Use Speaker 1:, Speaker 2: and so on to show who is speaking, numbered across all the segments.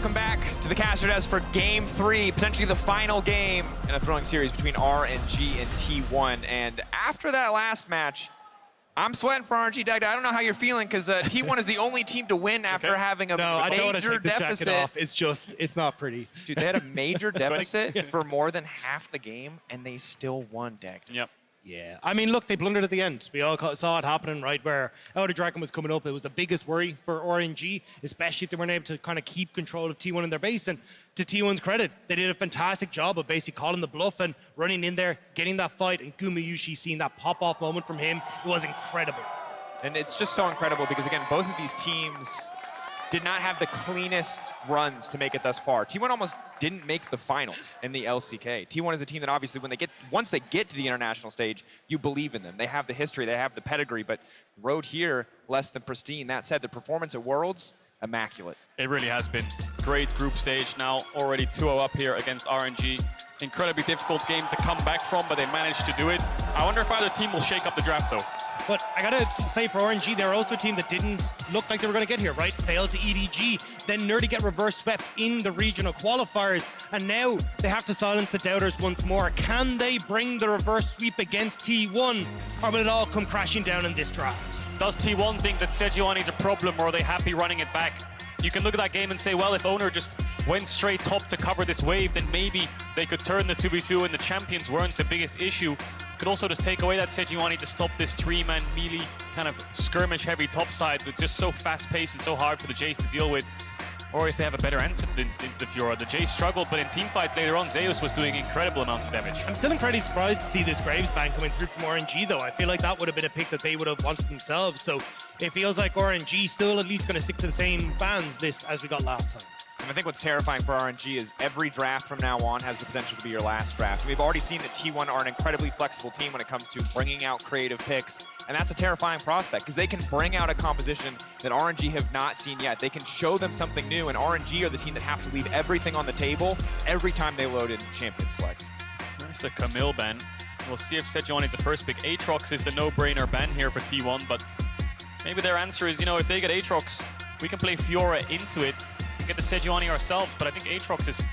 Speaker 1: welcome back to the Caster Desk for Game 3, potentially the final game in a throwing series between RNG and T1. And after that last match, I'm sweating for RNG. Doug, I don't know how you're feeling because T1 is the only team to win after having a major deficit.
Speaker 2: Off. It's not pretty.
Speaker 1: Dude, they had a major deficit for more than half the game, and they still won, Doug.
Speaker 3: Yep.
Speaker 2: Yeah, I mean, look, they blundered at the end. We all saw it happening, right, where Outer Dragon was coming up. It was the biggest worry for RNG, especially if they weren't able to kind of keep control of T1 in their base. And to T1's credit, they did a fantastic job of basically calling the bluff and running in there, getting that fight, and Gumayusi seeing that pop-off moment from him. It was incredible.
Speaker 1: And it's just so incredible because, again, both of these teams did not have the cleanest runs to make it thus far. T1 almost didn't make the finals in the LCK. T1 is a team that obviously once they get to the international stage, you believe in them. They have the history, they have the pedigree, but road here, less than pristine. That said, the performance at Worlds, immaculate.
Speaker 3: It really has been. Great group stage now, already 2-0 up here against RNG. Incredibly difficult game to come back from, but they managed to do it. I wonder if either team will shake up the draft though.
Speaker 2: But I gotta say, for RNG, they're also a team that didn't look like they were gonna get here, right? Failed to EDG, then Nerdy get reverse swept in the regional qualifiers, and now they have to silence the doubters once more. Can they bring the reverse sweep against T1, or will it all come crashing down in this draft?
Speaker 3: Does T1 think that Sejuani is a problem, or are they happy running it back? You can look at that game and say, well, if Oner just went straight top to cover this wave, then maybe they could turn the 2v2 and the champions weren't the biggest issue. Could also just take away that Sejuani to stop this 3-man melee kind of skirmish-heavy topside that's just so fast-paced and so hard for the Jace to deal with. Or if they have a better answer to the Fiora. The Jace struggled, but in teamfights later on, Zeus was doing incredible amounts of damage.
Speaker 2: I'm still incredibly surprised to see this Graves ban coming through from RNG, though. I feel like that would have been a pick that they would have wanted themselves. So it feels like RNG still at least going to stick to the same bans list as we got last time.
Speaker 1: And I think what's terrifying for RNG is every draft from now on has the potential to be your last draft. We've already seen that T1 are an incredibly flexible team when it comes to bringing out creative picks, and that's a terrifying prospect because they can bring out a composition that RNG have not seen yet. They can show them something new, and RNG are the team that have to leave everything on the table every time they load in Champion Select.
Speaker 3: There's the Camille ban. We'll see if Sejuani is the first pick. Aatrox is the no-brainer ban here for T1, but maybe their answer is, you know, if they get Aatrox, we can play Fiora into it, get the Sejuani ourselves, but I think Aatrox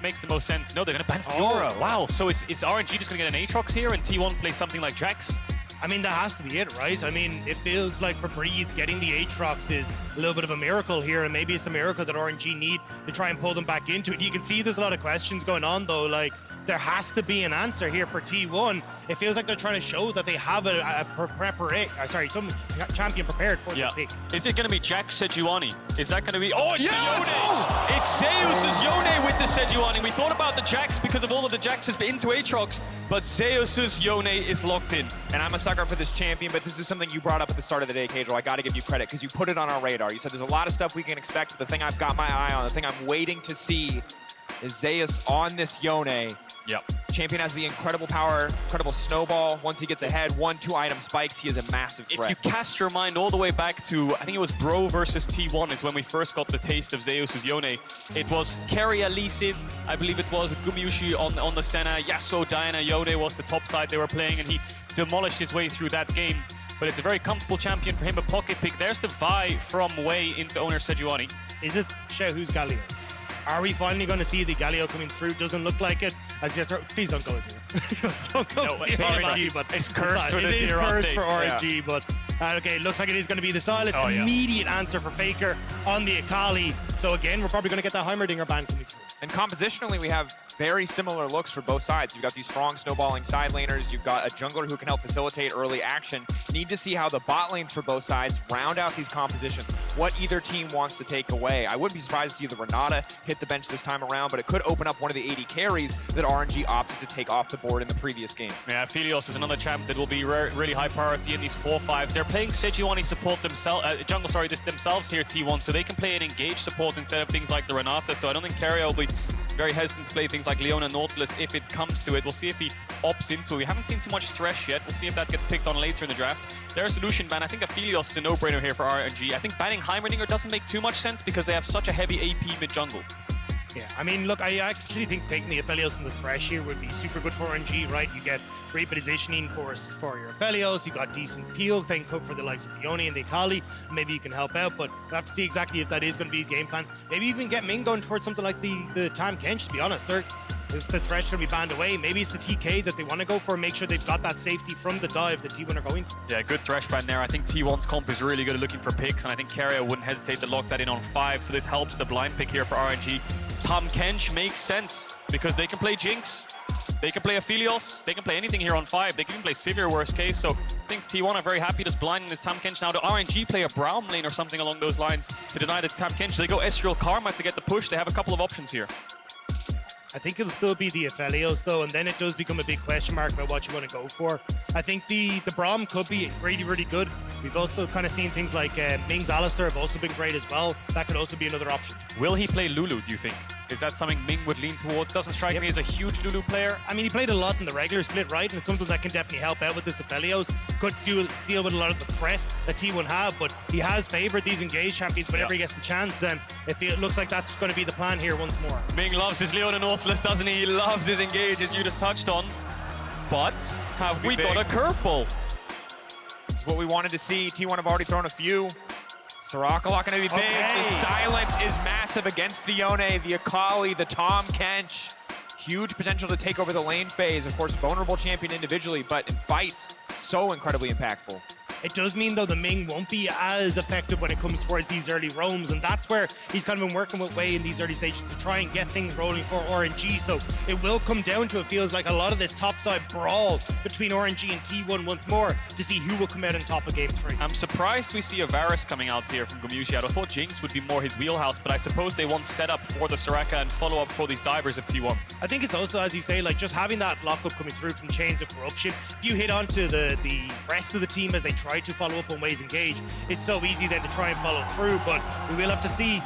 Speaker 3: makes the most sense. No, they're going to ban Fiora. Wow, so is RNG just going to get an Aatrox here and T1 play something like Jax?
Speaker 2: I mean, that has to be it, right? I mean, it feels like for Breathe, getting the Aatrox is a little bit of a miracle here, and maybe it's a miracle that RNG need to try and pull them back into it. You can see there's a lot of questions going on, though. Like, there has to be an answer here for T1. It feels like they're trying to show that they have some champion prepared for this pick.
Speaker 3: Is it going to be Jax Sejuani? Is that going to be... Oh, it's Yone! It's Zeus's Yone with the Sejuani. We thought about the Jax because of all of the Jaxes into Aatrox, but Zeus's Yone is locked in.
Speaker 1: And I'm a sucker for this champion, but this is something you brought up at the start of the day, Cadro. I got to give you credit because you put it on our radar. You said there's a lot of stuff we can expect, but the thing I've got my eye on, the thing I'm waiting to see is Zeus on this Yone.
Speaker 3: Yep.
Speaker 1: Champion has the incredible power, incredible snowball. Once he gets ahead, 1-2 item spikes, he is a massive threat.
Speaker 3: If you cast your mind all the way back to, I think it was Bro versus T1 is when we first got the taste of Zeus's Yone. It was Keria Lee Sin, I believe it was, with Gumayusi on the Senna. Yasuo, Diana, Yone was the top side they were playing, and he demolished his way through that game. But it's a very comfortable champion for him, a pocket pick. There's the Vi from Wei into Oner Sejuani.
Speaker 2: Is it Xiaohu's Galio? Are we finally going to see the Galio coming through? Doesn't look like it. Please don't go Azir. Don't go Azir. RNG, but
Speaker 3: it's cursed with
Speaker 2: it is cursed for RNG,
Speaker 3: yeah.
Speaker 2: but okay, looks like it is going to be the Sylas. Immediate answer for FLICKR on the Akali. So again, we're probably going to get that Heimerdinger ban coming through.
Speaker 1: And compositionally, we have very similar looks for both sides. You've got these strong snowballing side laners. You've got a jungler who can help facilitate early action. Need to see how the bot lanes for both sides round out these compositions. What either team wants to take away. I wouldn't be surprised to see the Renata hit the bench this time around, but it could open up one of the AD carries that RNG opted to take off the board in the previous game.
Speaker 3: Yeah, Aphelios is another champ that will be really high priority in these 4-5s. They're playing Sejuani support themselves, themselves here, T1, so they can play an engaged support instead of things like the Renata. So I don't think Keria will be very hesitant to play things like Leona Nautilus if it comes to it. We'll see if he opts into it. We haven't seen too much Thresh yet. We'll see if that gets picked on later in the draft. Their solution ban, I think Aphelios is a no-brainer here for RNG. I think banning Heimerdinger doesn't make too much sense because they have such a heavy AP mid-jungle.
Speaker 2: Yeah, I mean, look, I actually think taking the Aphelios and the Thresh here would be super good for RNG, right? You get great positioning for your Aphelios, you got decent peel, then cook for the likes of the Yone and the Akali, maybe you can help out, but we'll have to see exactly if that is going to be a game plan. Maybe even get Ming going towards something like the Tahm Kench, to be honest. If the Thresh is going to be banned away, maybe it's the TK that they want to go for, make sure they've got that safety from the dive that T1 are going for.
Speaker 3: Yeah, good Thresh ban there. I think T1's comp is really good at looking for picks, and I think Keria wouldn't hesitate to lock that in on 5, so this helps the blind pick here for RNG. Tahm Kench makes sense, because they can play Jinx, they can play Aphelios, they can play anything here on 5, they can even play Sivir worst case, so I think T1 are very happy just blinding this Tahm Kench now. Do RNG play a Brown lane or something along those lines to deny the Tahm Kench? They go Estriel Karma to get the push, they have a couple of options here.
Speaker 2: I think it'll still be the Aphelios though, and then it does become a big question mark about what you want to go for. I think the Braum could be really, really good. We've also kind of seen things like Ming's Alistar have also been great as well. That could also be another option.
Speaker 3: Will he play Lulu, do you think? Is that something Ming would lean towards? Doesn't strike me as a huge Lulu player.
Speaker 2: I mean, he played a lot in the regular split, right? And it's something that can definitely help out with this Aphelios. Could deal with a lot of the threat that T1 have, but he has favored these engaged champions whenever he gets the chance, and it looks like that's going to be the plan here once more.
Speaker 3: Ming loves his Leon and Nautilus, doesn't he? He loves his engage, as you just touched on. But have we got a curveball?
Speaker 1: This is what we wanted to see. T1 have already thrown a few. Soraka not going to be big. The silence is massive against the Yone, the Akali, the Tahm Kench. Huge potential to take over the lane phase. Of course, vulnerable champion individually, but in fights, so incredibly impactful.
Speaker 2: It does mean, though, the Ming won't be as effective when it comes towards these early roams, and that's where he's kind of been working with Wei in these early stages to try and get things rolling for RNG. So it will come down to, it feels like, a lot of this topside brawl between RNG and T1 once more to see who will come out on top of Game 3.
Speaker 3: I'm surprised we see a Varus coming out here from Gumayusi. I thought Jinx would be more his wheelhouse, but I suppose they want set up for the Soraka and follow up for these divers of T1.
Speaker 2: I think it's also, as you say, like just having that lockup coming through from Chains of Corruption. If you hit onto the rest of the team as they try to follow up on Wei's engage, it's so easy then to try and follow through, but we will have to see.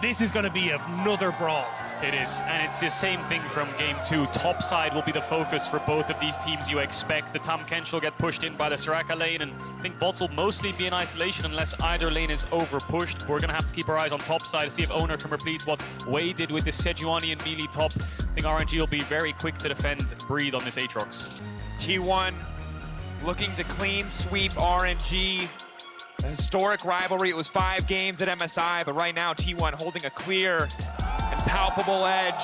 Speaker 2: This is going to be another brawl.
Speaker 3: It is, and it's the same thing from Game 2. Top side will be the focus for both of these teams, you expect. The Tahm Kench will get pushed in by the Soraka lane, and I think bots will mostly be in isolation unless either lane is over-pushed. We're going to have to keep our eyes on top side to see if Oner can repeat what Wei did with the Sejuani and melee top. I think RNG will be very quick to defend Breathe on this Aatrox.
Speaker 1: T1 looking to clean sweep RNG. A historic rivalry. It was 5 games at MSI, but right now T1 holding a clear and palpable edge.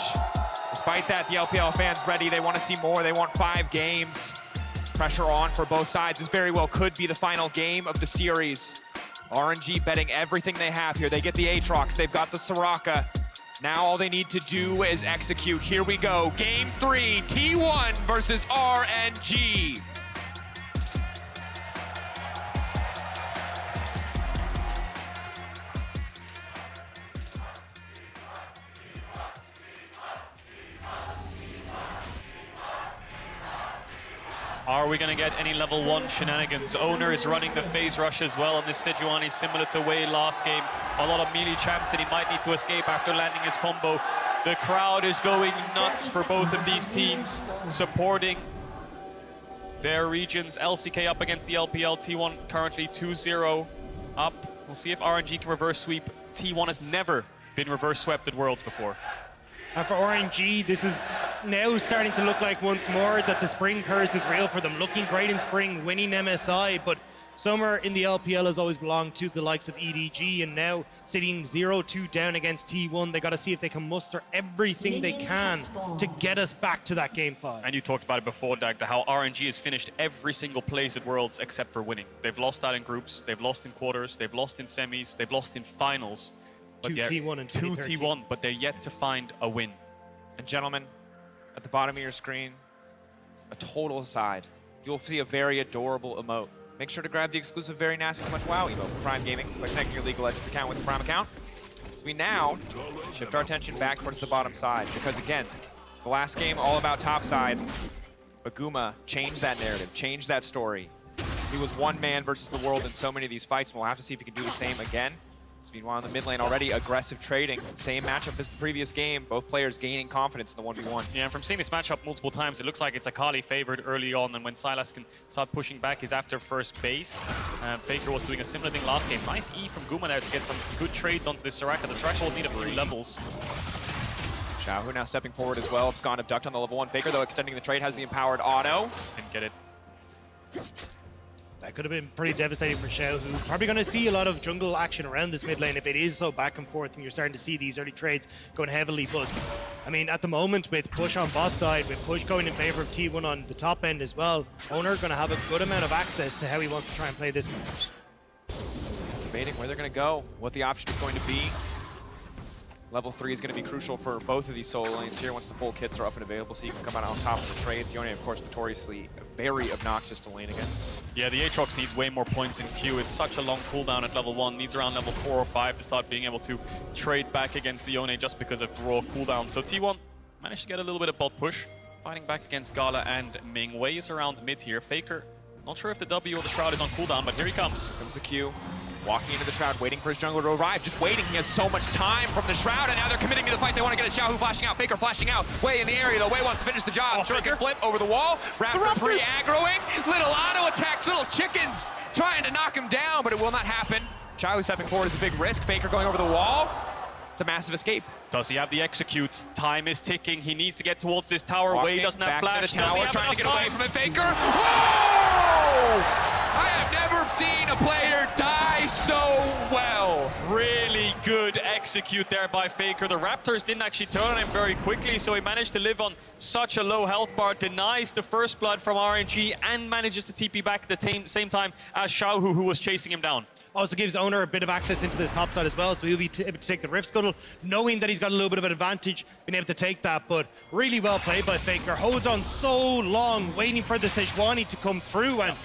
Speaker 1: Despite that, the LPL fans ready. They want to see more. They want 5 games. Pressure on for both sides. This very well could be the final game of the series. RNG betting everything they have here. They get the Aatrox. They've got the Soraka. Now all they need to do is execute. Here we go. Game 3, T1 versus RNG.
Speaker 3: Are we going to get any level 1 shenanigans? Oner is running the phase rush as well on this Sejuani, similar to Wei last game. A lot of melee champs that he might need to escape after landing his combo. The crowd is going nuts for both of these teams, supporting their regions. LCK up against the LPL. T1 currently 2-0 up. We'll see if RNG can reverse sweep. T1 has never been reverse swept at Worlds before.
Speaker 2: And for RNG, this is now starting to look like once more that the spring curse is real for them. Looking great in spring, winning MSI, but summer in the LPL has always belonged to the likes of EDG, and now sitting 0-2 down against T1. They got to see if they can muster everything they can to get us back to that Game 5.
Speaker 3: And you talked about it before, Dag, how RNG has finished every single place at Worlds except for winning. They've lost out in groups, they've lost in quarters, they've lost in semis, they've lost in finals.
Speaker 2: Two T1 and
Speaker 3: 2 T1, but they're yet to find a win.
Speaker 1: And gentlemen, at the bottom of your screen, a total aside, you'll see a very adorable emote. Make sure to grab the exclusive Very Nasty As Much WoW emote from Prime Gaming by connecting your League of Legends account with the Prime account. So we now shift our attention back towards the bottom side, because again, the last game all about top side, but Guma changed that narrative, changed that story. He was one man versus the world in so many of these fights, and we'll have to see if he can do the same again. Meanwhile, in the mid lane already, aggressive trading. Same matchup as the previous game. Both players gaining confidence in the 1v1.
Speaker 3: Yeah, and from seeing this matchup multiple times, it looks like it's Akali favored early on, and when Sylas can start pushing back, he's after first base. FLICKR was doing a similar thing last game. Nice E from Guma there to get some good trades onto this Soraka. The Soraka will need a few levels.
Speaker 1: Xiaohu now stepping forward as well. It's gone abduct on the level 1. FLICKR, though, extending the trade, has the empowered auto.
Speaker 3: Didn't get it.
Speaker 2: That could have been pretty devastating for Xiaohu. Probably going to see a lot of jungle action around this mid lane if it is so back and forth and you're starting to see these early trades going heavily. But, I mean, at the moment, with push on bot side, with push going in favor of T1 on the top end as well, Oner going to have a good amount of access to how he wants to try and play this match.
Speaker 1: Debating where they're going to go, what the option is going to be. Level 3 is going to be crucial for both of these solo lanes here once the full kits are up and available, so you can come out on top of the trades. Yone, of course, notoriously very obnoxious to lane against.
Speaker 3: Yeah, the Aatrox needs way more points in Q. It's such a long cooldown at level 1. Needs around level 4 or 5 to start being able to trade back against the Yone just because of raw cooldown. So T1 managed to get a little bit of bot push, fighting back against GALA and Ming. Ways around mid here. FLICKR, not sure if the W or the Shroud is on cooldown, but here he comes.
Speaker 1: Comes the Q. Walking into the Shroud, waiting for his jungler to arrive. Just waiting. He has so much time from the Shroud, and now they're committing to the fight. They want to get a Xiaohu flashing out. FLICKR flashing out. Way in the area, though. Way wants to finish the job. Shuriken flip over the wall. Raptor pre-aggroing. Little auto attacks. Little chickens trying to knock him down, but it will not happen. Xiaohu stepping forward is a big risk. FLICKR going over the wall. It's a massive escape.
Speaker 3: Does he have the execute? Time is ticking. He needs to get towards this tower.
Speaker 1: Walking
Speaker 3: Way doesn't have
Speaker 1: back
Speaker 3: flash.
Speaker 1: to the tower,
Speaker 3: Does he
Speaker 1: trying to
Speaker 3: have
Speaker 1: get
Speaker 3: enough
Speaker 1: away
Speaker 3: time?
Speaker 1: from it. FLICKR. Whoa! I have never seen a player die so well.
Speaker 3: Really good execute there by FLICKR. The Raptors didn't actually turn on him very quickly, so he managed to live on such a low health bar, denies the first blood from RNG, and manages to TP back at the same time as Xiaohu, who was chasing him down.
Speaker 2: Also gives Oner a bit of access into this top side as well, so he'll be able to take the Rift Scuttle, knowing that he's got a little bit of an advantage, being able to take that, but really well played by FLICKR. Holds on so long, waiting for the Sejuani to come through, and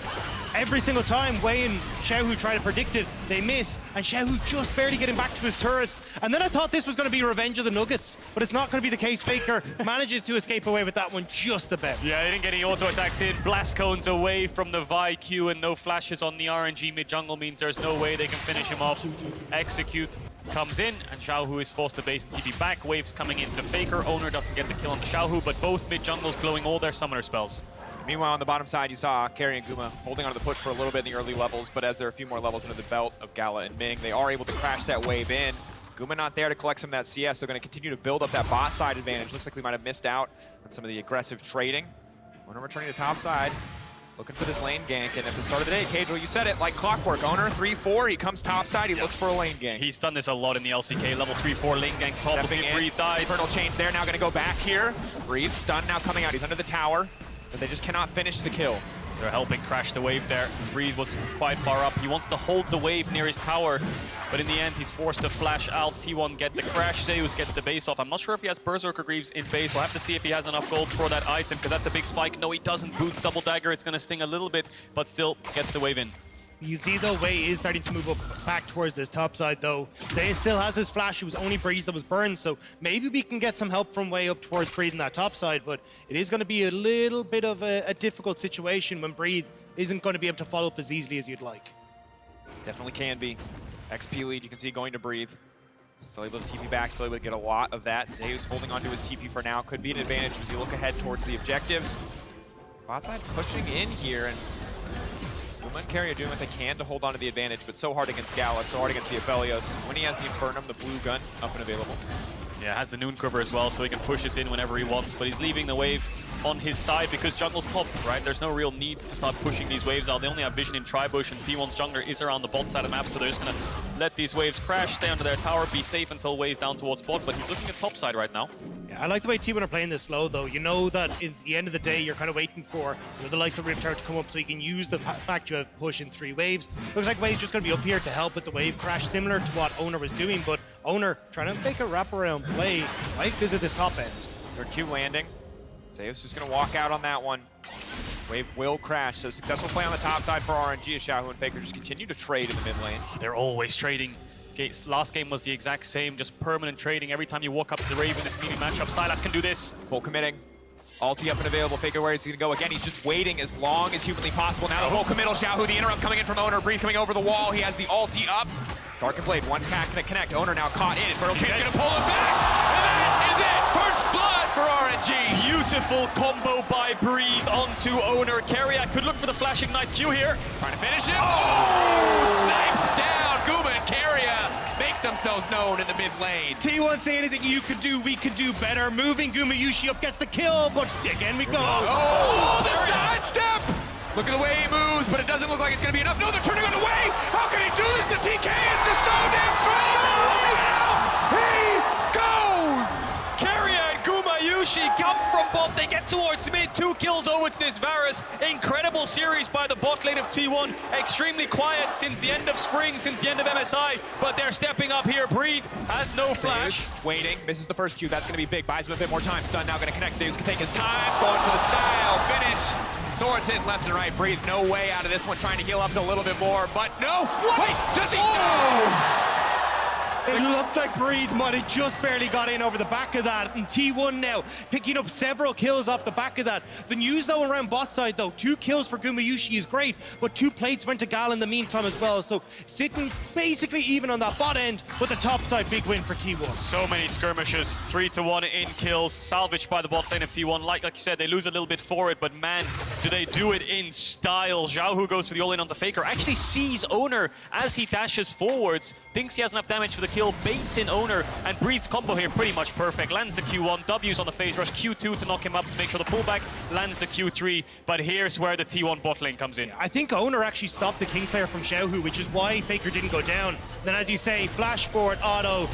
Speaker 2: every single time Wei and Xiaohu try to predict it, they miss, and Xiaohu just barely getting back to his turret. And then I thought this was going to be Revenge of the Nuggets, but it's not going to be the case. FLICKR manages to escape away with that one just about.
Speaker 3: Yeah, they didn't get any auto attacks in. Blast cones away from the Vi Q, and no flashes on the RNG mid jungle means there's no way they can finish him off. Execute comes in, and Xiaohu is forced to base and TP back. Waves coming into FLICKR. Oner doesn't get the kill on the Xiaohu, but both mid jungles blowing all their summoner spells.
Speaker 1: Meanwhile, on the bottom side, you saw Keria and Guma holding onto the push for a little bit in the early levels, but as there are a few more levels into the belt of GALA and Ming, they are able to crash that wave in. Guma not there to collect some of that CS, so going to continue to build up that bot side advantage. Looks like we might have missed out on some of the aggressive trading. Oner returning to top side, looking for this lane gank, and at the start of the day, Cadril, you said it, like clockwork. Oner 3-4, he comes top side, he looks for a lane gank.
Speaker 3: He's done this a lot in the LCK, level 3-4 lane gank top. We'll see if Breathe dies.
Speaker 1: Infernal Chain's there, now going to go back here. Breathe, stun now coming out, he's under the tower, but they just cannot finish the kill.
Speaker 3: They're helping crash the wave there. Breathe was quite far up. He wants to hold the wave near his tower, but in the end, he's forced to flash out. T1 get the crash. Zeus gets the base off. I'm not sure if he has Berserker Greaves in base. We'll have to see if he has enough gold for that item, because that's a big spike. No, he doesn't. Boots double dagger. It's going to sting a little bit, but still gets the wave in.
Speaker 2: You see, though, Wei is starting to move up back towards this top side, though. Zeus still has his flash. It was only Breeze that was burned, so maybe we can get some help from Wei up towards Breeze in that top side, but it is going to be a little bit of a difficult situation when Breeze isn't going to be able to follow up as easily as you'd like.
Speaker 1: Definitely can be. XP lead, you can see going to Breathe. Still able to TP back, still able to get a lot of that. Zeus holding onto his TP for now. Could be an advantage as you look ahead towards the objectives. Bot side pushing in here, and Guma and Keria doing what they can to hold on to the advantage, but so hard against GALA, so hard against the Aphelios. When he has the Infernum, the blue gun, up and available.
Speaker 3: Yeah, has the Noon Quiver as well, so he can push this in whenever he wants, but he's leaving the wave on his side because jungle's top, right? There's no real need to start pushing these waves out. They only have vision in Tribush, and T1's jungler is around the bot side of the map, so they're just gonna let these waves crash, stay under their tower, be safe until waves down towards bot, but he's looking at top side right now.
Speaker 2: Yeah, I like the way T1 are playing this slow, though. You know that at the end of the day, you're kind of waiting for the likes of Rift Tower to come up so you can use the fact you have push in 3 waves. Looks like Wave's just going to be up here to help with the wave crash, similar to what Oner was doing, but Oner trying to make a wraparound play. Might visit this top end.
Speaker 1: Their Q landing. Zeus just going to walk out on that one. Wave will crash, so successful play on the top side for RNG as Xiaohu and FLICKR just continue to trade in the mid lane.
Speaker 3: They're always trading. Last game was the exact same, just permanent trading. Every time you walk up to the Rave in this meeting matchup, Sylas can do this.
Speaker 1: Full committing. Ulti up and available. FLICKR where he's going to go again. He's just waiting as long as humanly possible. Now the full committal. Xiaohu, the interrupt coming in from Oner. Breathe coming over the wall. He has the ulti up. Dark Blade, one cat gonna connect. Oner now caught in. Infernal Chain's gonna pull him back. And that is it. First blood for RNG.
Speaker 3: Beautiful combo by Breathe onto Oner. Keria could look for the flashing knife Q here.
Speaker 1: Trying to finish him. Oh! Sniped down. Guma and Keria make themselves known in the mid lane.
Speaker 2: T1 say anything you could do, we could do better. Moving Gumayusi up gets the kill, but again we go.
Speaker 1: Oh, the sidestep! Look at the way he moves, but it doesn't look like it's gonna be enough. No, they're turning on the way! How can he do this? The TK is just so damn strong! He goes!
Speaker 3: Keria and Gumayusi come from bot. They get towards mid. 2 kills over to this Varus. Incredible series by the bot lane of T1. Extremely quiet since the end of spring, since the end of MSI. But they're stepping up here. Breathe has no flash.
Speaker 1: Zeus waiting, misses the first Q. That's going to be big. Buys him a bit more time. Stun now going to connect. Zeus can take his time. Going for the style. Finish. Swords in left and right. Breathe no way out of this one. Trying to heal up a little bit more. But no. Wait, does he? No!
Speaker 2: It looked like Breathe might have just barely got in over the back of that, and T1 now picking up several kills off the back of that. The news though around bot side though, 2 kills for Gumayusi is great, but 2 plates went to GALA in the meantime as well, so sitting basically even on that bot end, but the top side big win for T1.
Speaker 3: So many skirmishes, 3-1 in kills, salvaged by the bot lane of T1. Like you said, they lose a little bit for it, but man, do they do it in style. Xiaohu goes for the all-in onto FLICKR, actually sees Oner as he dashes forwards, thinks he has enough damage for the kill, baits in Oner, and Breathes combo here pretty much perfect. Lands the Q1, W's on the phase rush, Q2 to knock him up to make sure the pullback, lands the Q3, but here's where the T1 bot lane comes in.
Speaker 2: I think Oner actually stopped the Kingslayer from Xiaohu, which is why FLICKR didn't go down. Then as you say, flash forward, auto,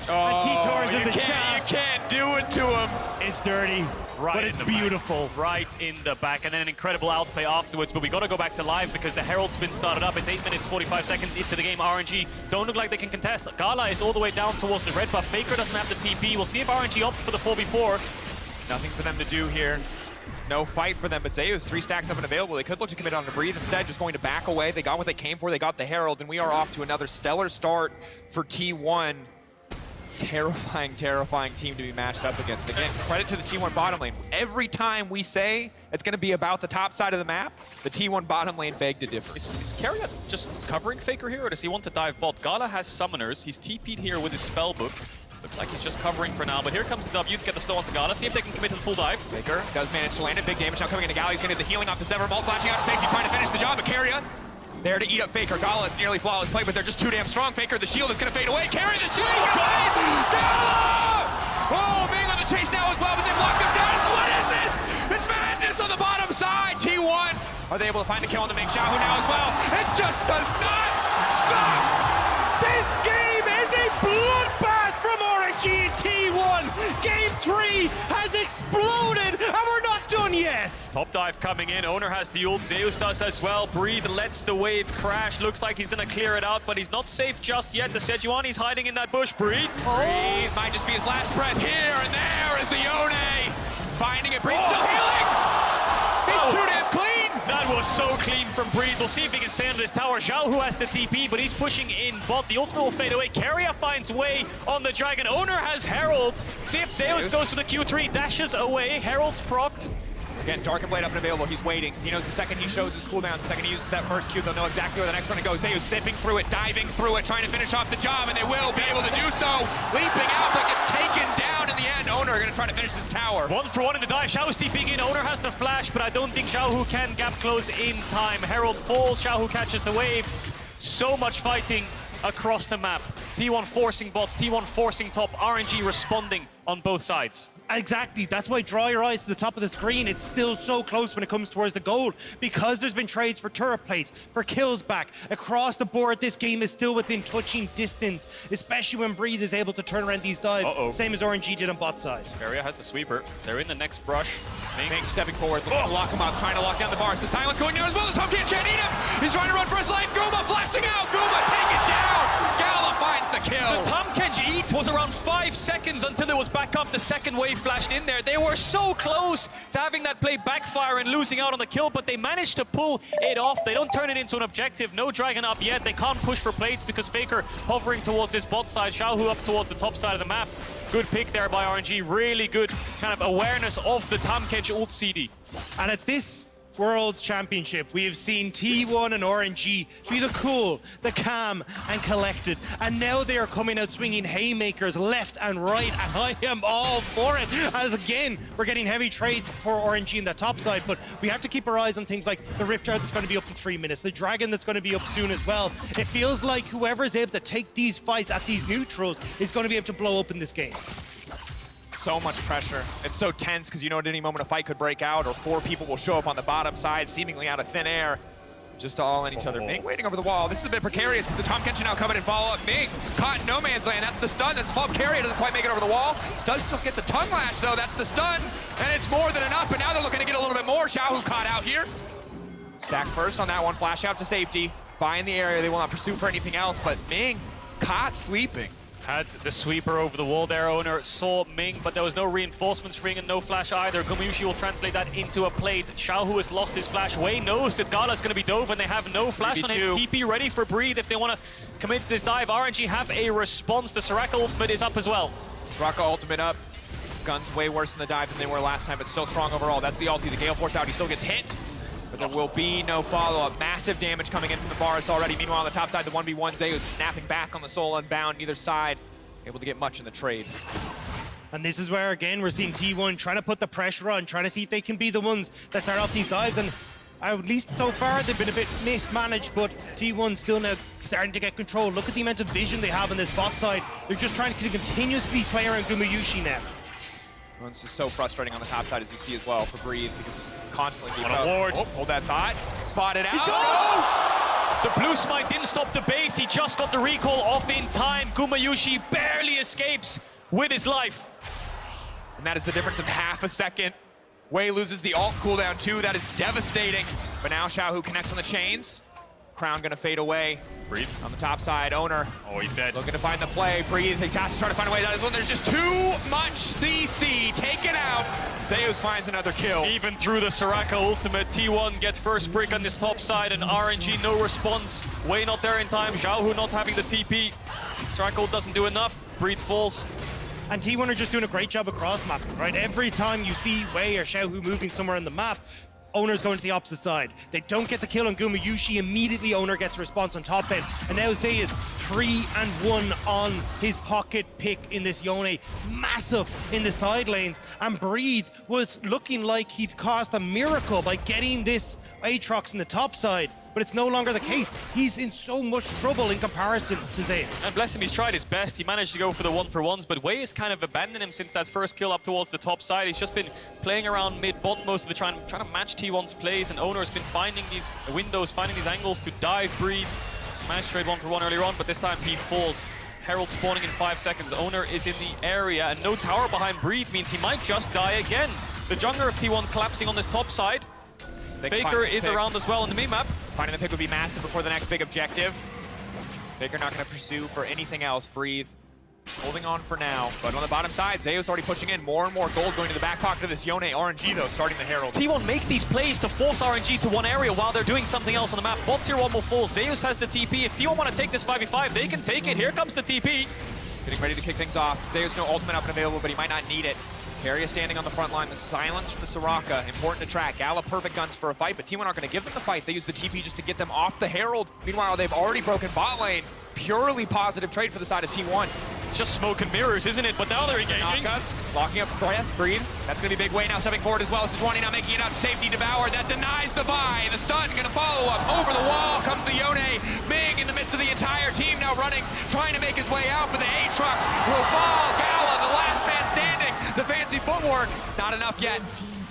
Speaker 2: and T-Tor's in the shaft.
Speaker 1: You can't do it to him.
Speaker 2: It's dirty.
Speaker 3: Right,
Speaker 2: but it's beautiful.
Speaker 3: Right in the back, and then an incredible outplay afterwards. But we got to go back to live because the Herald's been started up. It's 8 minutes 45 seconds into the game. RNG don't look like they can contest. GALA is all the way down towards the red buff. FLICKR doesn't have the TP. We'll see if RNG opts for the 4v4.
Speaker 1: Nothing for them to do here. No fight for them, but Zeus 3 stacks up and available. They could look to commit on the Breathe. Instead, just going to back away. They got what they came for. They got the Herald, and we are off to another stellar start for T1. Terrifying, terrifying team to be matched up against. Again, credit to the T1 bottom lane. Every time we say it's going to be about the top side of the map, the T1 bottom lane beg to differ.
Speaker 3: Is Keria just covering FLICKR here, or does he want to dive bot? GALA has summoners. He's TP'd here with his spellbook. Looks like he's just covering for now, but here comes the W to get the slow onto GALA. See if they can commit to the full dive.
Speaker 1: FLICKR does manage to land it. Big damage now coming into GALA. He's going to get the healing off the Sever. Bolt flashing out to safety, trying to finish the job. But Keria there to eat up FLICKR. GALA, it's nearly flawless play, but they're just too damn strong. FLICKR, the shield is going to fade away. Keria, the shield! GALA! Oh, Ming on the chase now as well, but they've locked him down. What is this? It's madness on the bottom side. T1, are they able to find a kill on the Ming? Xiaohu now as well. It just does not stop!
Speaker 2: This game is a bloodbath from RNG and T1. Game 3 has exploded, and we're not done yet.
Speaker 3: Top dive coming in. Oner has the ult. Zeus does as well. Breathe lets the wave crash. Looks like he's going to clear it out, but he's not safe just yet. The Sejuani's hiding in that bush. Breathe.
Speaker 1: Breathe might just be his last breath. Here and there is the Yone. Finding it. Breathe still healing. He's too damn clean.
Speaker 3: That was so clean from Breathe. We'll see if he can stay under this tower. Xiaohu has the TP, but he's pushing in bot. The ultimate will fade away. Keria finds way on the dragon. Oner has Herald. See if Zeus goes for the Q3. Dashes away. Herald's procced.
Speaker 1: Again, Dark Blade up and available. He's waiting. He knows the second he shows his cooldowns, the second he uses that first Q, they'll know exactly where the next one goes. Zeus stepping through it, diving through it, trying to finish off the job, and they will be able to do so. Leaping out, but gets taken down in the end. Oner going to try to finish this tower.
Speaker 3: 1-for-1 in the dive. Xiaohu's TPing in. Oner has the flash, but I don't think Xiaohu can gap close in time. Herald falls. Xiaohu catches the wave. So much fighting across the map. T1 forcing bot, T1 forcing top. RNG responding on both sides.
Speaker 2: Exactly, that's why draw your eyes to the top of the screen. It's still so close when it comes towards the goal because there's been trades for turret plates, for kills back. Across the board, this game is still within touching distance, especially when Breathe is able to turn around these dives, same as RNG did on bot side.
Speaker 3: Keria has the sweeper. They're in the next brush.
Speaker 1: Ming stepping forward, looking to lock him up, trying to lock down the bars. The silence going down as well. The top kids can't eat him. He's trying to run for his life. Guma flashing out. Guma taken down. GALA finds the kill.
Speaker 3: The Tahm eat was around 5 seconds until it was back up. The second wave flashed in there. They were so close to having that play backfire and losing out on the kill, but they managed to pull it off. They don't turn it into an objective. No dragon up yet. They can't push for plates because FLICKR hovering towards this bot side. Xiaohu up towards the top side of the map. Good pick there by RNG. Really good kind of awareness of the Tahm ult CD.
Speaker 2: And at this World's Championship, we have seen T1 and RNG be the cool, the calm, and collected. And now they are coming out swinging haymakers left and right, and I am all for it. As again, we're getting heavy trades for RNG in the top side, but we have to keep our eyes on things like the Rift Guard that's going to be up in 3 minutes, the Dragon that's going to be up soon as well. It feels like whoever is able to take these fights at these neutrals is going to be able to blow open this game.
Speaker 1: So much pressure. It's so tense because you know at any moment a fight could break out or 4 people will show up on the bottom side seemingly out of thin air. Just all in each other. Ming waiting over the wall. This is a bit precarious because the Tahm Kench now coming and follow up. Ming caught in no man's land. That's the stun. That's the fault. Keria doesn't quite make it over the wall. Does still get the tongue lash though. That's the stun. And it's more than enough, but now they're looking to get a little bit more. Xiaohu caught out here. Stack first on that one. Flash out to safety. Find the area. They will not pursue for anything else, but Ming caught sleeping.
Speaker 3: Had the sweeper over the wall there. Oner saw Ming, but there was no reinforcements ring and no flash either. Gumayusi will translate that into a plate. Xiaohu has lost his flash. Wayne knows that GALA is going to be dove and they have no flash on him. TP ready for breathe if they want to commit to this dive. RNG have a response. The Soraka ultimate is up as well.
Speaker 1: Soraka ultimate up. Gun's way worse in the dive than they were last time, but still strong overall. That's the ulti. The Gale Force out. He still gets hit. But there will be no follow-up. Massive damage coming in from the bars already. Meanwhile, on the top side, the 1v1 Zeus snapping back on the Soul Unbound. Neither side able to get much in the trade.
Speaker 2: And this is where, again, we're seeing T1 trying to put the pressure on, trying to see if they can be the ones that start off these dives. And at least so far, they've been a bit mismanaged, but T1 still now starting to get control. Look at the amount of vision they have on this bot side. They're just trying to continuously play around Gumayusi now.
Speaker 1: Well, this is so frustrating on the top side, as you see as well, for Breathe, because constantly...
Speaker 3: On a ward.
Speaker 1: Oh, hold that thought. Spotted out.
Speaker 2: He's gone!
Speaker 3: The blue smite didn't stop the base. He just got the recall off in time. Gumayusi barely escapes with his life.
Speaker 1: And that is the difference of half a second. Wei loses the ult cooldown too. That is devastating. But now Xiaohu connects on the chains. Crown gonna fade away.
Speaker 3: Breathe.
Speaker 1: On the top side, Oner.
Speaker 3: Oh, he's dead.
Speaker 1: Looking to find the play. Breathe. He has to try to find a way. That is when there's just too much CC. Taken out. Zeus finds another kill.
Speaker 3: Even through the Soraka ultimate, T1 gets first break on this top side, and RNG no response. Wei not there in time. Xiaohu not having the TP. Soraka ult doesn't do enough. Breathe falls.
Speaker 2: And T1 are just doing a great job of cross-mapping, right? Every time you see Wei or Xiaohu moving somewhere on the map, Oner's going to the opposite side. They don't get the kill on Gumayusi. Immediately, Oner gets a response on top end. And now Zay is 3-1 on his pocket pick in this Yone. Massive in the side lanes. And Breathe was looking like he'd caused a miracle by getting this Aatrox in the top side. But it's no longer the case. He's in so much trouble in comparison to Zeus.
Speaker 3: And bless him, he's tried his best. He managed to go for the 1-for-1s, but Wei has kind of abandoned him since that first kill up towards the top side. He's just been playing around mid-bot most of the time, trying to match T1's plays, and Oner has been finding these windows, finding these angles to dive, Breathe. Managed to trade 1-for-1 earlier on, but this time he falls. Herald spawning in 5 seconds. Oner is in the area, and no tower behind Breathe means he might just die again. The jungler of T1 collapsing on this top side. FLICKR is around as well on the map.
Speaker 1: Finding the pick would be massive before the next big objective. FLICKR not going to pursue for anything else. Breathe. Holding on for now. But on the bottom side, Zeus already pushing in. More and more gold going to the back pocket of this Yone. RNG, though, starting the Herald.
Speaker 3: T1 make these plays to force RNG to one area while they're doing something else on the map. Bot tier 1 will fall. Zeus has the TP. If T1 want to take this 5v5, they can take it. Here comes the TP.
Speaker 1: Getting ready to kick things off. Zeus no ultimate up and available, but he might not need it. Keria standing on the front line. The silence for the Soraka. Important to track. GALA perfect guns for a fight, but T1 aren't going to give them the fight. They use the TP just to get them off the Herald. Meanwhile, they've already broken bot lane. Purely positive trade for the side of T1.
Speaker 3: It's just smoke and mirrors, isn't it? But now they're engaging.
Speaker 1: Locking up breath, Breathe. That's going to be big. Wei now stepping forward as well. Sejuani now making it out to safety. Devoured. That denies the buy. The stun going to follow up. Over the wall comes the Yone. Ming in the midst of the entire team now running, trying to make his way out, but the Aatrox will fall. GALA, the last man standing. The fancy footwork, not enough yet.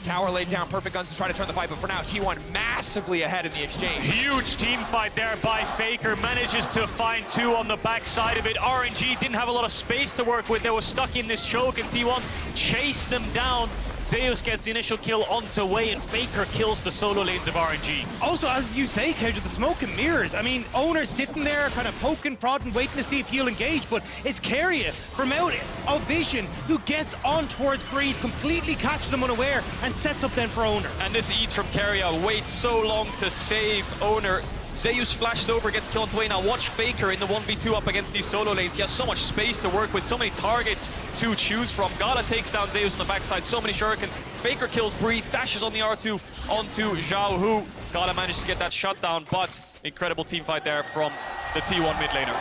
Speaker 1: Tower laid down, perfect guns to try to turn the fight, but for now, T1 massively ahead in the exchange.
Speaker 3: Huge team fight there by FLICKR, manages to find 2 on the backside of it. RNG didn't have a lot of space to work with. They were stuck in this choke, and T1 chased them down. Zeus gets the initial kill onto Wei, and FLICKR kills the solo lanes of RNG.
Speaker 2: Also, as you say, Kench, the smoke and mirrors. I mean, Oner's sitting there kind of poking, prodding, waiting to see if he'll engage, but it's Keria from out of vision who gets on towards Breathe, completely catches them unaware, and sets up then for Oner.
Speaker 3: And this eats from Keria, waits so long to save Oner. Zeus flashed over, gets killed away. Now watch FLICKR in the 1v2 up against these solo lanes. He has so much space to work with, so many targets to choose from. GALA takes down Zeus on the backside, so many shurikens. FLICKR kills Breathe, dashes on the R2 onto Xiaohu. GALA managed to get that shutdown, but incredible team fight there from the T1 mid laner.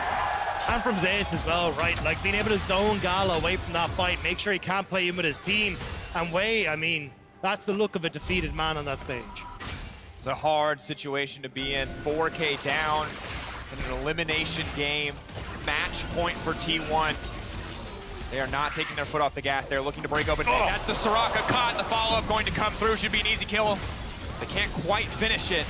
Speaker 2: And from Zeus as well, right? Like being able to zone GALA away from that fight, make sure he can't play in with his team. And Wei, I mean, that's the look of a defeated man on that stage.
Speaker 1: It's a hard situation to be in. 4K down in an elimination game. Match point for T1. They are not taking their foot off the gas. They're looking to break open. Oh. That's the Soraka caught. The follow-up going to come through. Should be an easy kill. They can't quite finish it.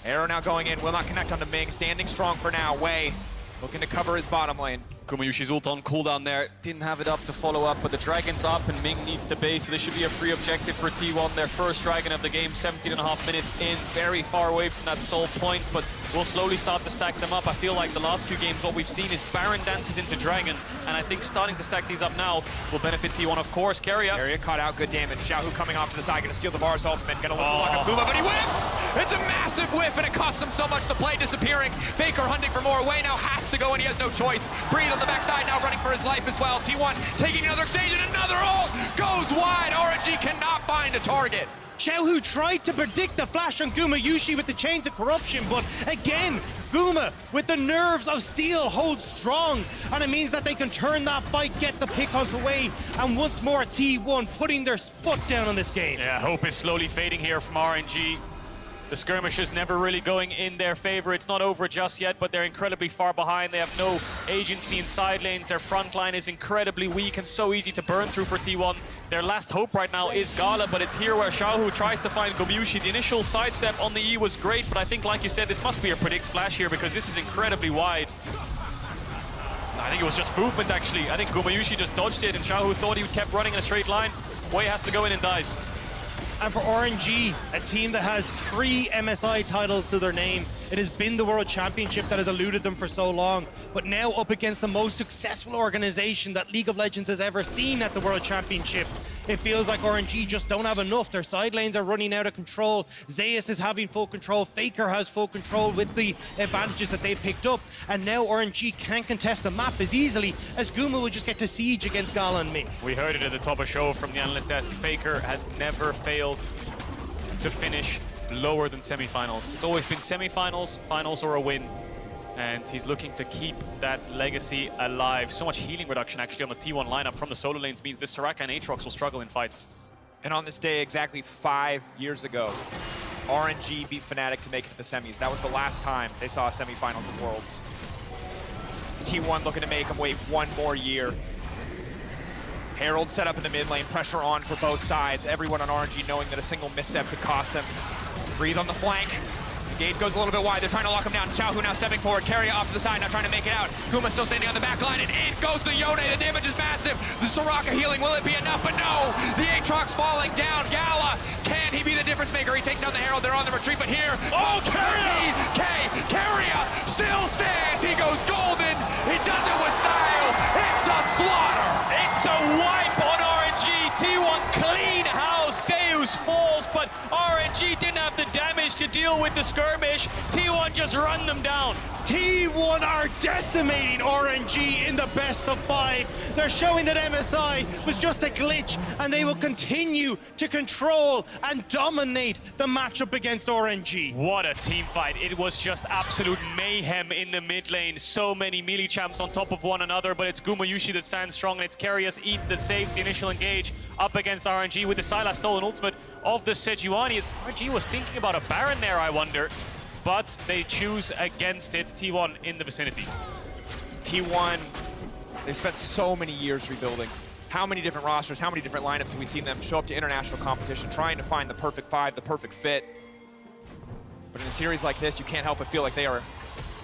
Speaker 1: Arrow now going in. Will not connect onto Ming. Standing strong for now. Wei looking to cover his bottom lane.
Speaker 3: Gumayusi's ult on cooldown there. Didn't have it up to follow up, but the dragon's up and Ming needs to base, so this should be a free objective for T1. Their first dragon of the game, 17.5 minutes in, very far away from that soul point, but we'll slowly start to stack them up. I feel like the last few games, what we've seen is Baron dances into dragon, and I think starting to stack these up now will benefit T1, of course. Keria
Speaker 1: caught out, good damage. Xiaohu coming off to the side, gonna steal the Var's ultimate, gonna look like a Guma, but he whiffs! It's a massive whiff, and it costs him so much to play, disappearing. FLICKR hunting for more. Wei now has to go, and he has no choice. Breathe on the backside, now running for his life as well. T1 taking another exchange, and another ult goes wide. RNG cannot find a target.
Speaker 2: Xiaohu tried to predict the flash on Gumayusi with the chains of corruption, but again, Guma with the nerves of steel holds strong, and it means that they can turn that fight, get the pick onto Wei, and once more T1 putting their foot down on this game.
Speaker 3: Yeah, hope is slowly fading here from RNG. The skirmishes never really going in their favor. It's not over just yet, but they're incredibly far behind. They have no agency in side lanes. Their front line is incredibly weak and so easy to burn through for T1. Their last hope right now is GALA, but it's here where Xiaohu tries to find Gumayusi. The initial sidestep on the E was great, but I think, like you said, this must be a predict flash here because this is incredibly wide. I think it was just movement, actually. I think Gumayusi just dodged it, and Xiaohu thought he kept running in a straight line. Wei has to go in and dies.
Speaker 2: And for RNG, a team that has 3 MSI titles to their name, it has been the World Championship that has eluded them for so long, but now up against the most successful organization that League of Legends has ever seen at the World Championship. It feels like RNG just don't have enough. Their side lanes are running out of control. Zeus is having full control. FLICKR has full control with the advantages that they picked up. And now RNG can't contest the map as easily as Guma will just get to siege against GALA and Ming.
Speaker 3: We heard it at the top of show from the analyst desk. FLICKR has never failed to finish lower than semifinals. It's always been semifinals, finals, or a win. And he's looking to keep that legacy alive. So much healing reduction actually on the T1 lineup from the solo lanes means this Soraka and Aatrox will struggle in fights.
Speaker 1: And on this day, exactly 5 years ago, RNG beat Fnatic to make it to the semis. That was the last time they saw a semifinals of Worlds. T1 looking to make them wait one more year. Herald set up in the mid lane, pressure on for both sides. Everyone on RNG knowing that a single misstep could cost them. Breathe on the flank. The gate goes a little bit wide. They're trying to lock him down. Xiaohu now stepping forward. Keria off to the side, now trying to make it out. Kuma still standing on the back line, and in goes the Yone. The damage is massive. The Soraka healing, will it be enough? But no! The Aatrox falling down. GALA, can he be the difference maker? He takes down the Herald. They're on the retreat, but here... Oh, Keria! Keria still stands. He goes golden. He does it with style. It's a slaughter.
Speaker 3: It's a wipe on RNG. T1 clean house. Zeus falls, but RNG didn't have the damage to deal with the skirmish. T1 just run them down.
Speaker 2: T1 are decimating RNG in the best of 5. They're showing that MSI was just a glitch, and they will continue to control and dominate the matchup against RNG.
Speaker 3: What a team fight. It was just absolute mayhem in the mid lane. So many melee champs on top of one another, but it's Gumayusi that stands strong, and it's Keria's Eat that saves the initial engage up against RNG with the Sylas stolen ultimate of the Sejuani. As RNG was thinking about a Baron there, I wonder. But they choose against it. T1 in the vicinity.
Speaker 1: T1, they've spent so many years rebuilding. How many different rosters, how many different lineups have we seen them show up to international competition, trying to find the perfect 5, the perfect fit. But in a series like this, you can't help but feel like they are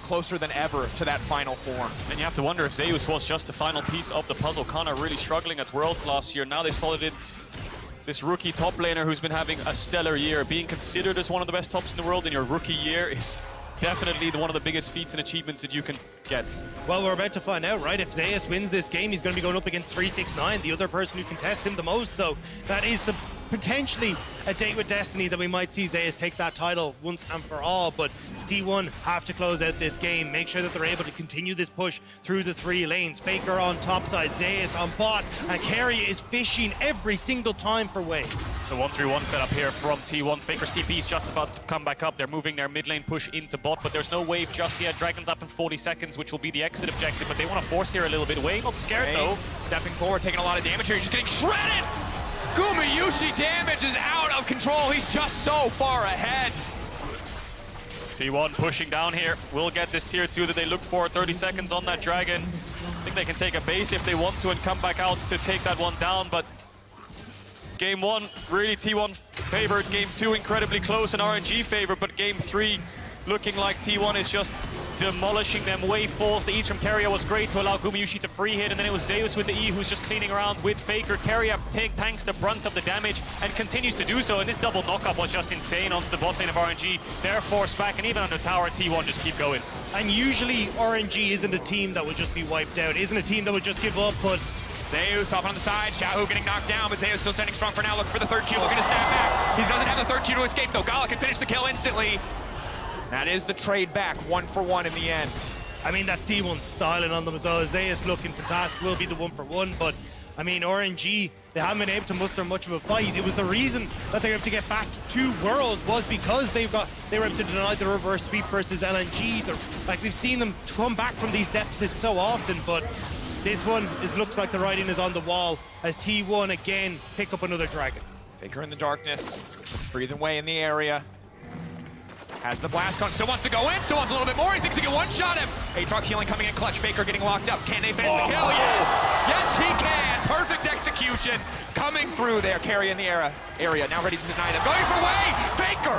Speaker 1: closer than ever to that final form.
Speaker 3: And you have to wonder if Zeus was just the final piece of the puzzle. Kana really struggling at Worlds last year. Now they've solid in this rookie top laner who's been having a stellar year. Being considered as one of the best tops in the world in your rookie year is definitely one of the biggest feats and achievements that you can get.
Speaker 2: Well, we're about to find out, right? If Zeus wins this game, he's going to be going up against 369, the other person who can test him the most. So that is potentially a date with destiny that we might see Zeus take that title once and for all, but T1 have to close out this game, make sure that they're able to continue this push through the 3 lanes. FLICKR on top side, Zeus on bot, and Keria is fishing every single time for wave.
Speaker 3: So 1-3-1 setup here from T1. FLICKR's TP is just about to come back up. They're moving their mid lane push into bot, but there's no wave just yet. Dragon's up in 40 seconds, which will be the exit objective, but they want to force here a little bit. Wave not scared though.
Speaker 1: Stepping forward, taking a lot of damage here. He's just getting shredded! Gumayusi damage is out of control. He's just so far ahead.
Speaker 3: T1 pushing down here. Will get this tier 2 that they look for. 30 seconds on that Dragon. I think they can take a base if they want to and come back out to take that one down, but game 1, really T1 favored. Game 2, incredibly close and RNG favored, but game 3, looking like T1 is just demolishing them. Wave falls. The E's from Keria was great to allow Gumayusi to free hit, and then it was Zeus with the E who's just cleaning around with FLICKR. Keria tanks the brunt of the damage and continues to do so, and this double knockup was just insane onto the bot lane of RNG. They're forced back, and even on the tower, T1 just keep going.
Speaker 2: And usually RNG isn't a team that would just be wiped out, isn't a team that would just give up, but
Speaker 1: Zeus off on the side, Xiaohu getting knocked down, but Zeus still standing strong for now, looking for the 3rd Q, looking to snap back. He doesn't have the 3rd Q to escape though. GALA can finish the kill instantly. That is the trade back, 1-for-1 in the end.
Speaker 2: I mean, that's T1 styling on them as well. Zeus looking fantastic, will be the 1-for-1, but I mean, RNG, they haven't been able to muster much of a fight. It was the reason that they were able to get back to Worlds was because they were able to deny the reverse sweep versus LNG. Like, we've seen them come back from these deficits so often, but this one looks like the writing is on the wall as T1 again pick up another Dragon.
Speaker 1: FLICKR in the darkness, breathing away in the area. Has the blast gun, still wants to go in, still wants a little bit more. He thinks he can one-shot him. Aatrox healing coming in clutch. FLICKR getting locked up. Can they finish the kill? Yes! Yes, he can! Perfect execution coming through there. Keria in the area, now ready to deny them. Going for wave! FLICKR!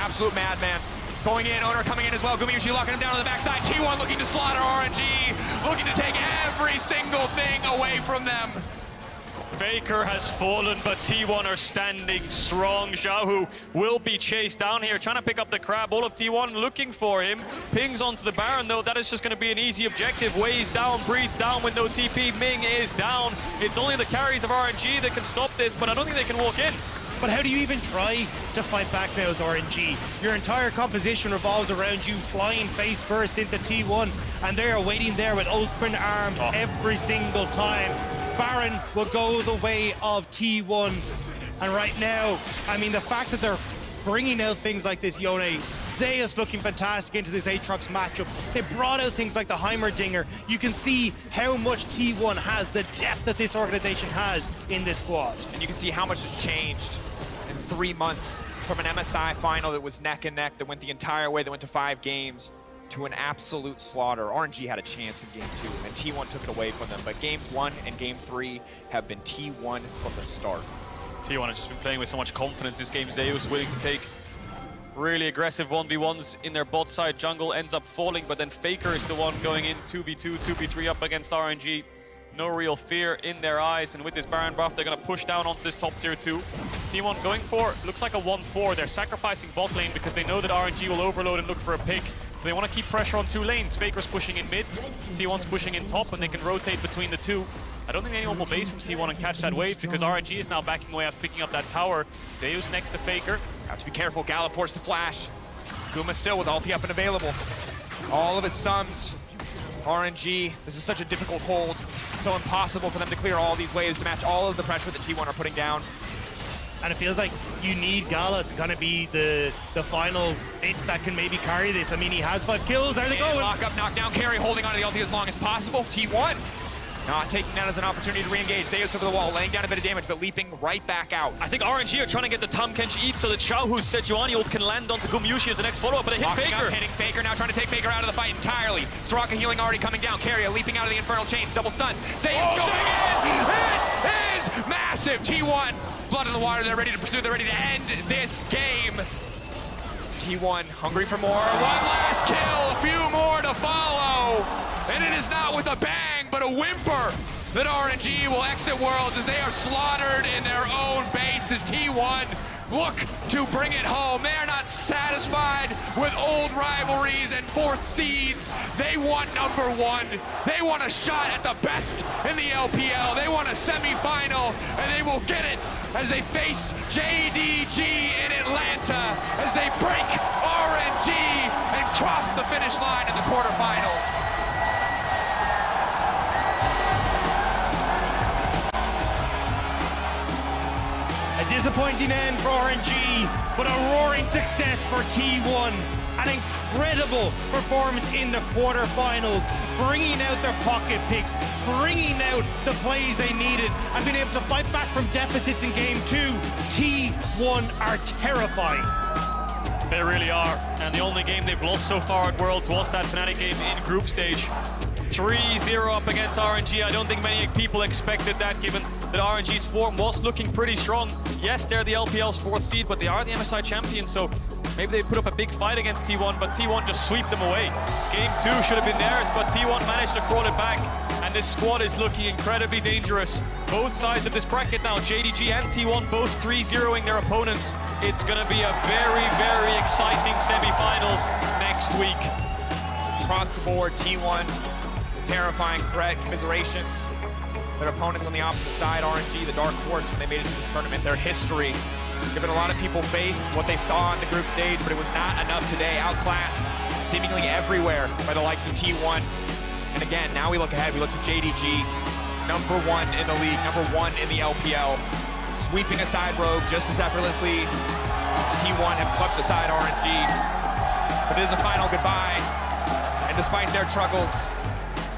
Speaker 1: Absolute madman. Going in, Oner coming in as well. Gumayusi locking him down on the backside. T1 looking to slaughter RNG, looking to take every single thing away from them.
Speaker 3: FLICKR has fallen, but T1 are standing strong. Xiaohu will be chased down here, trying to pick up the crab. All of T1 looking for him. Pings onto the Baron, though. That is just going to be an easy objective. Weighs down, breathes down with no TP. Ming is down. It's only the carries of RNG that can stop this, but I don't think they can walk in.
Speaker 2: But how do you even try to fight back now as RNG? Your entire composition revolves around you flying face first into T1, and they are waiting there with open arms every single time. Baron will go the way of T1. And right now, I mean, the fact that they're bringing out things like this Yone, Zeus looking fantastic into this Aatrox matchup. They brought out things like the Heimerdinger. You can see how much T1 has, the depth that this organization has in this squad.
Speaker 1: And you can see how much has changed in 3 months from an MSI final that was neck and neck, that went the entire way, that went to 5 games, to an absolute slaughter. RNG had a chance in game 2, and T1 took it away from them. But games 1 and game 3 have been T1 from the start.
Speaker 3: T1 has just been playing with so much confidence this game. Zeus willing to take really aggressive 1v1s in their bot side. Jungle ends up falling, but then FLICKR is the one going in 2v2, 2v3 up against RNG. No real fear in their eyes, and with this Baron buff, they're going to push down onto this top tier 2. T1 going for, looks like a 1-4. They're sacrificing bot lane because they know that RNG will overload and look for a pick. So they want to keep pressure on 2 lanes. FLICKR's pushing in mid, T1's pushing in top, and they can rotate between the 2. I don't think anyone will base from T1 and catch that wave because RNG is now backing away after picking up that tower. Zeus next to FLICKR.
Speaker 1: Have to be careful. GALA forced to flash. Guma still with ulti up and available. All of his sums. RNG, this is such a difficult hold. So impossible for them to clear all these waves to match all of the pressure that T1 are putting down.
Speaker 2: And it feels like you need GALA to kind of be the final bit that can maybe carry this. I mean, he has 5 kills. Are they going?
Speaker 1: Lock up, knock down, Keria holding on to the ulti as long as possible. T1 not taking that as an opportunity to re-engage. Zeus over the wall, laying down a bit of damage, but leaping right back out.
Speaker 3: I think RNG are trying to get the Tahm Kench eat so that Xiaohu's Sejuani ult can land onto Gumayusi as the next follow-up, but they hit FLICKR.
Speaker 1: Hitting FLICKR, now trying to take FLICKR out of the fight entirely. Soraka healing already coming down. Keria leaping out of the infernal chains, double stuns. Zeus going in! It is massive! T1, blood in the water, they're ready to pursue, they're ready to end this game. T1 hungry for more. One last kill, a few more to follow. And it is not with a bang, but a whimper that RNG will exit Worlds as they are slaughtered in their own base as T1 look to bring it home. They are not satisfied with old rivalries and fourth seeds. They want #1. They want a shot at the best in the LPL. They want a semifinal, and they will get it as they face JDG in Atlanta, as they break RNG and cross the finish line in the quarterfinals.
Speaker 2: A disappointing end for RNG, but a roaring success for T1. An incredible performance in the quarterfinals, bringing out their pocket picks, bringing out the plays they needed, and being able to fight back from deficits in Game 2. T1 are terrifying.
Speaker 3: They really are, and the only game they've lost so far at Worlds was that Fnatic game in group stage. 3-0 up against RNG. I don't think many people expected that, given that RNG's form was looking pretty strong. Yes, they're the LPL's 4th seed, but they are the MSI champions, so maybe they put up a big fight against T1, but T1 just sweep them away. Game 2 should have been theirs, but T1 managed to crawl it back, and this squad is looking incredibly dangerous. Both sides of this bracket now, JDG and T1 both 3-0ing their opponents. It's going to be a very, very exciting semifinals next week.
Speaker 1: Across the board, T1, terrifying threat, commiserations. Their opponents on the opposite side, RNG, the dark horse, when they made it to this tournament, their history, giving a lot of people faith, what they saw on the group stage, but it was not enough today. Outclassed seemingly everywhere by the likes of T1. And again, now we look ahead, we look to JDG, #1 in the league, #1 in the LPL, sweeping aside Rogue just as effortlessly as T1 have swept aside RNG. But it is a final goodbye, and despite their struggles,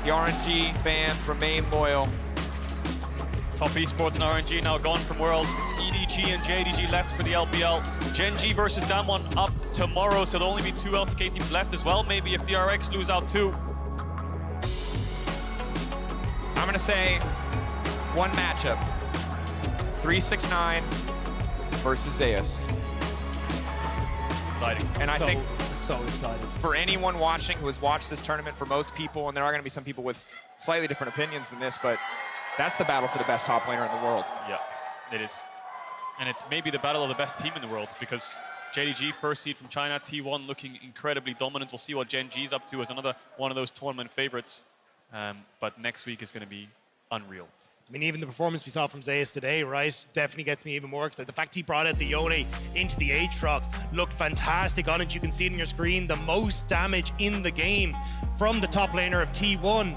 Speaker 1: the RNG fans remain loyal.
Speaker 3: Top Esports and RNG now gone from Worlds. It's EDG and JDG left for the LPL. Gen G versus Damwon up tomorrow, so there'll only be 2 LCK teams left as well, maybe if the RX lose out too.
Speaker 1: I'm gonna say one matchup. 369 versus Zeus.
Speaker 3: Exciting.
Speaker 1: And I think
Speaker 2: So excited.
Speaker 1: for anyone watching who has watched this tournament, for most people, and there are gonna be some people with slightly different opinions than this, but that's the battle for the best top laner in the world.
Speaker 3: Yeah, it is. And it's maybe the battle of the best team in the world, because JDG, 1st seed from China, T1 looking incredibly dominant. We'll see what Gen G's up to as another one of those tournament favorites. But next week is going to be unreal.
Speaker 2: I mean, even the performance we saw from Zeus today, right, definitely gets me even more excited. The fact he brought out the Yone into the Aatrox looked fantastic on it. You can see it on your screen, the most damage in the game from the top laner of T1.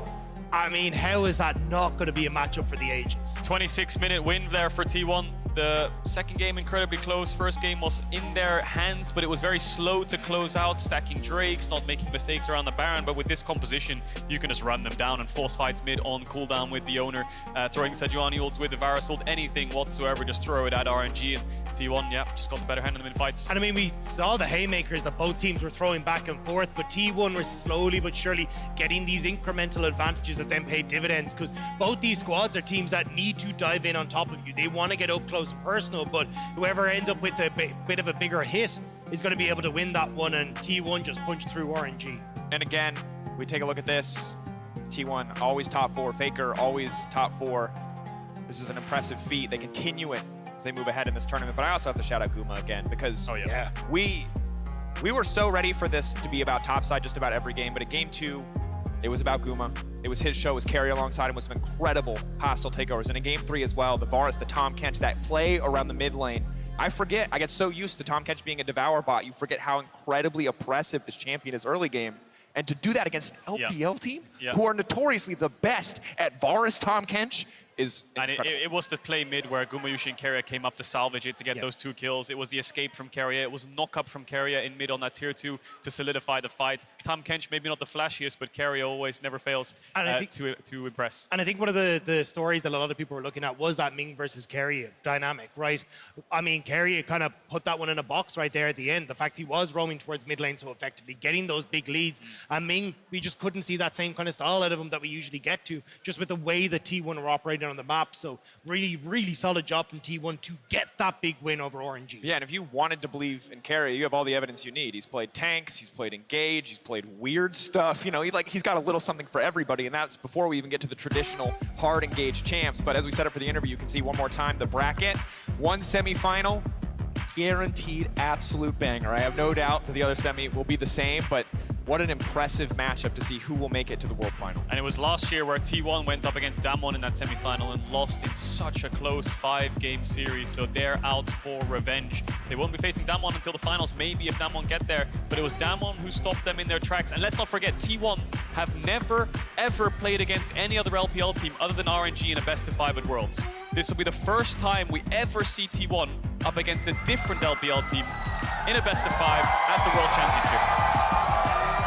Speaker 2: I mean, how is that not going to be a matchup for the ages?
Speaker 3: 26-minute win there for T1. The second game incredibly close. First game was in their hands, but it was very slow to close out, stacking Drakes, not making mistakes around the Baron. But with this composition, you can just run them down and force fights mid on cooldown with the Oner, throwing Sejuani ults with the Varus ult, anything whatsoever, just throw it at RNG. And T1, yeah, just got the better hand of them in fights.
Speaker 2: And I mean, we saw the haymakers that both teams were throwing back and forth, but T1 were slowly but surely getting these incremental advantages that then paid dividends, because both these squads are teams that need to dive in on top of you. They want to get up close and personal, but whoever ends up with a bit of a bigger hit is going to be able to win that one, and T1 just punched through RNG.
Speaker 1: And again, we take a look at this. T1 always top 4, FLICKR always top 4. This is an impressive feat. They continue it as they move ahead in this tournament. But I also have to shout out Guma again, because we were so ready for this to be about topside just about every game, but at Game 2, it was about Guma. It was his show, his Keria alongside him with some incredible hostile takeovers. And in Game 3 as well, the Varus, the Tahm Kench, that play around the mid lane. I get so used to Tahm Kench being a Devour bot, you forget how incredibly oppressive this champion is early game. And to do that against an LPL team, who are notoriously the best at Varus Tahm Kench, is incredible.
Speaker 3: And it was the play mid where Gumayusi and Keria came up to salvage it to get those 2 kills. It was the escape from Keria. It was knock up from Keria in mid on that tier 2 to solidify the fight. Tahm Kench, maybe not the flashiest, but Keria always never fails to impress.
Speaker 2: And I think one of the stories that a lot of people were looking at was that Ming versus Keria dynamic, right? I mean, Keria kind of put that one in a box right there at the end. The fact he was roaming towards mid lane so effectively, getting those big leads. And Ming, we just couldn't see that same kind of style out of him that we usually get to, just with the way the T1 were operating on the map. So really, really solid job from T1 to get that big win over RNG.
Speaker 1: Yeah, and if you wanted to believe in Keria, you have all the evidence you need. He's played tanks, he's played engage, he's played weird stuff. You know, he's got a little something for everybody, and that's before we even get to the traditional hard engaged champs. But as we set up for the interview, you can see one more time the bracket. One semifinal, guaranteed absolute banger. I have no doubt that the other semi will be the same, but what an impressive matchup to see who will make it to the World Final.
Speaker 3: And it was last year where T1 went up against Damwon in that semi-final and lost in such a close 5-game series, so they're out for revenge. They won't be facing Damwon until the finals, maybe if Damwon get there, but it was Damwon who stopped them in their tracks. And let's not forget, T1 have never, ever played against any other LPL team other than RNG in a best-of-5 at Worlds. This will be the first time we ever see T1 up against a different LPL team in a best-of-5 at the World Championship.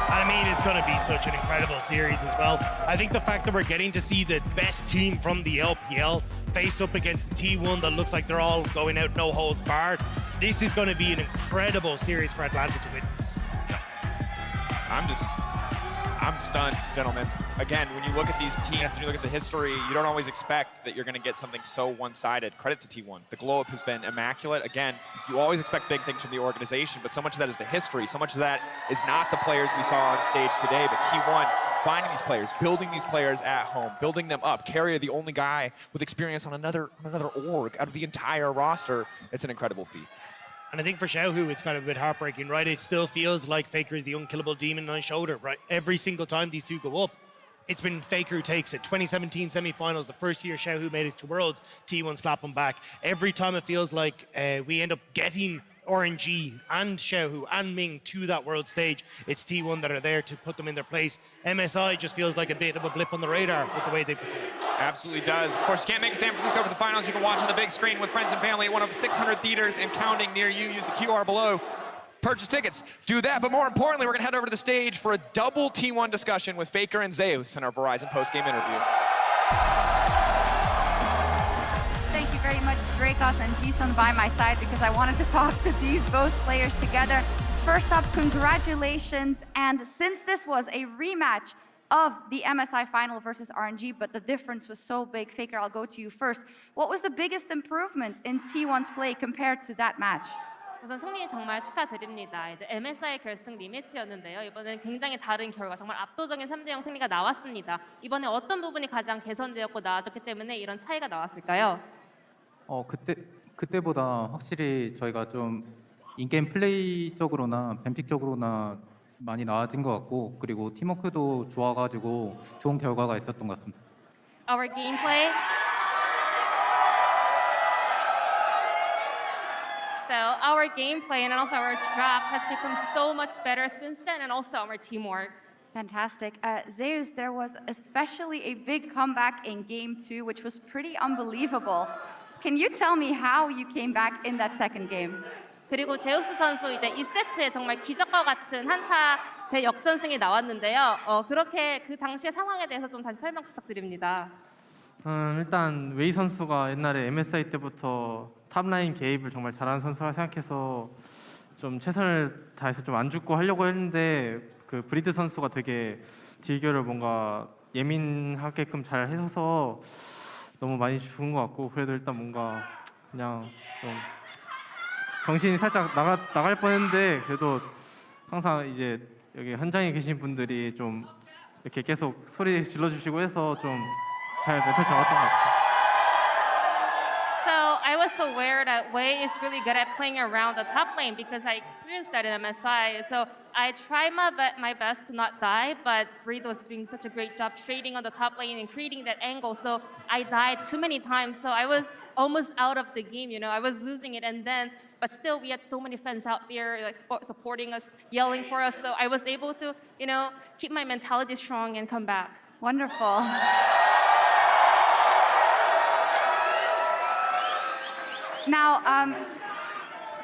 Speaker 2: I mean, it's going to be such an incredible series as well. I think the fact that we're getting to see the best team from the LPL face up against the T1 that looks like they're all going out no holds barred, this is going to be an incredible series for Atlanta to witness.
Speaker 1: I'm stunned, gentlemen. Again, when you look at these teams and you look at the history, you don't always expect that you're going to get something so one-sided. Credit to T1. The glow-up has been immaculate. Again, you always expect big things from the organization, but so much of that is the history. So much of that is not the players we saw on stage today, but T1 finding these players, building these players at home, building them up. Keria, the only guy with experience on another org out of the entire roster. It's an incredible feat.
Speaker 2: And I think for Xiaohu, it's kind of a bit heartbreaking, right? It still feels like FLICKR is the unkillable demon on his shoulder, right? Every single time these two go up, it's been FLICKR who takes it. 2017 semi-finals, the first year Xiaohu made it to Worlds, T1 slap him back. Every time it feels like we end up getting RNG and Xiaohu and Ming to that world stage, it's T1 that are there to put them in their place. MSI just feels like a bit of a blip on the radar with the way they perform.
Speaker 1: Absolutely does. Of course, you can't make it to San Francisco for the finals. You can watch on the big screen with friends and family at one of 600 theaters and counting near you. Use the QR below. Purchase tickets. Do that. But more importantly, we're going to head over to the stage for a double T1 discussion with FLICKR and Zeus in our Verizon post-game interview.
Speaker 4: Thank you very much, Dracos and Jason by my side, because I wanted to talk to these both players together. First up, congratulations. And since this was a rematch of the MSI final versus RNG, but the difference was so big, FLICKR, I'll go to you first. What was the biggest improvement in T1's play compared to that match?
Speaker 5: 우선 승리 정말 축하드립니다. 이제 MSI 결승 리매치였는데요. 이번엔 굉장히 다른 결과, 정말 압도적인 3대0 승리가 나왔습니다. 이번에 어떤 부분이 가장 개선되었고 나아졌기 때문에 이런 차이가 나왔을까요?
Speaker 6: 그때보다 확실히 저희가 좀 인게임 플레이적으로나 뱀픽적으로나 많이 나아진 것 같고, 그리고 팀워크도 좋아가지고 좋은 결과가 있었던 것 같습니다.
Speaker 5: Our gameplay. So our gameplay and also our draft has become so much better since then, and also our teamwork.
Speaker 4: Fantastic. Zeus, there was especially a big comeback in Game 2, which was pretty unbelievable. Can you tell me how you came back in that second game?
Speaker 5: 그리고 제우스 선수 이제 2세트에 정말 기적과 같은 한타 대역전승이 나왔는데요. 그렇게 그 당시의 상황에 대해서 좀 다시 설명 부탁드립니다.
Speaker 7: 일단 웨이 선수가 옛날에 MSI 때부터 탑라인 개입을 정말 잘하는 선수라 생각해서 좀 최선을 다해서 좀 안 죽고 하려고 했는데, 그 브리드 선수가 되게 딜교를 뭔가 예민하게끔 잘 해서 너무 많이 죽은 것 같고, 그래도 일단 뭔가 그냥 좀 정신이 살짝 나갈 뻔했는데, 그래도 항상 이제 여기 현장에 계신 분들이 좀 이렇게 계속 소리 질러주시고 해서 좀 잘 멘탈 잡았던 것 같아요.
Speaker 5: So I was aware that Wei is really good at playing around the top lane because I experienced that in MSI. So I tried my best to not die, but Breathe was doing such a great job trading on the top lane and creating that angle. So I died too many times. So I was almost out of the game, you know. I was losing it, and then, but still we had so many fans out there like supporting us, yelling for us. So I was able to, you know, keep my mentality strong and come back.
Speaker 4: Wonderful. Now,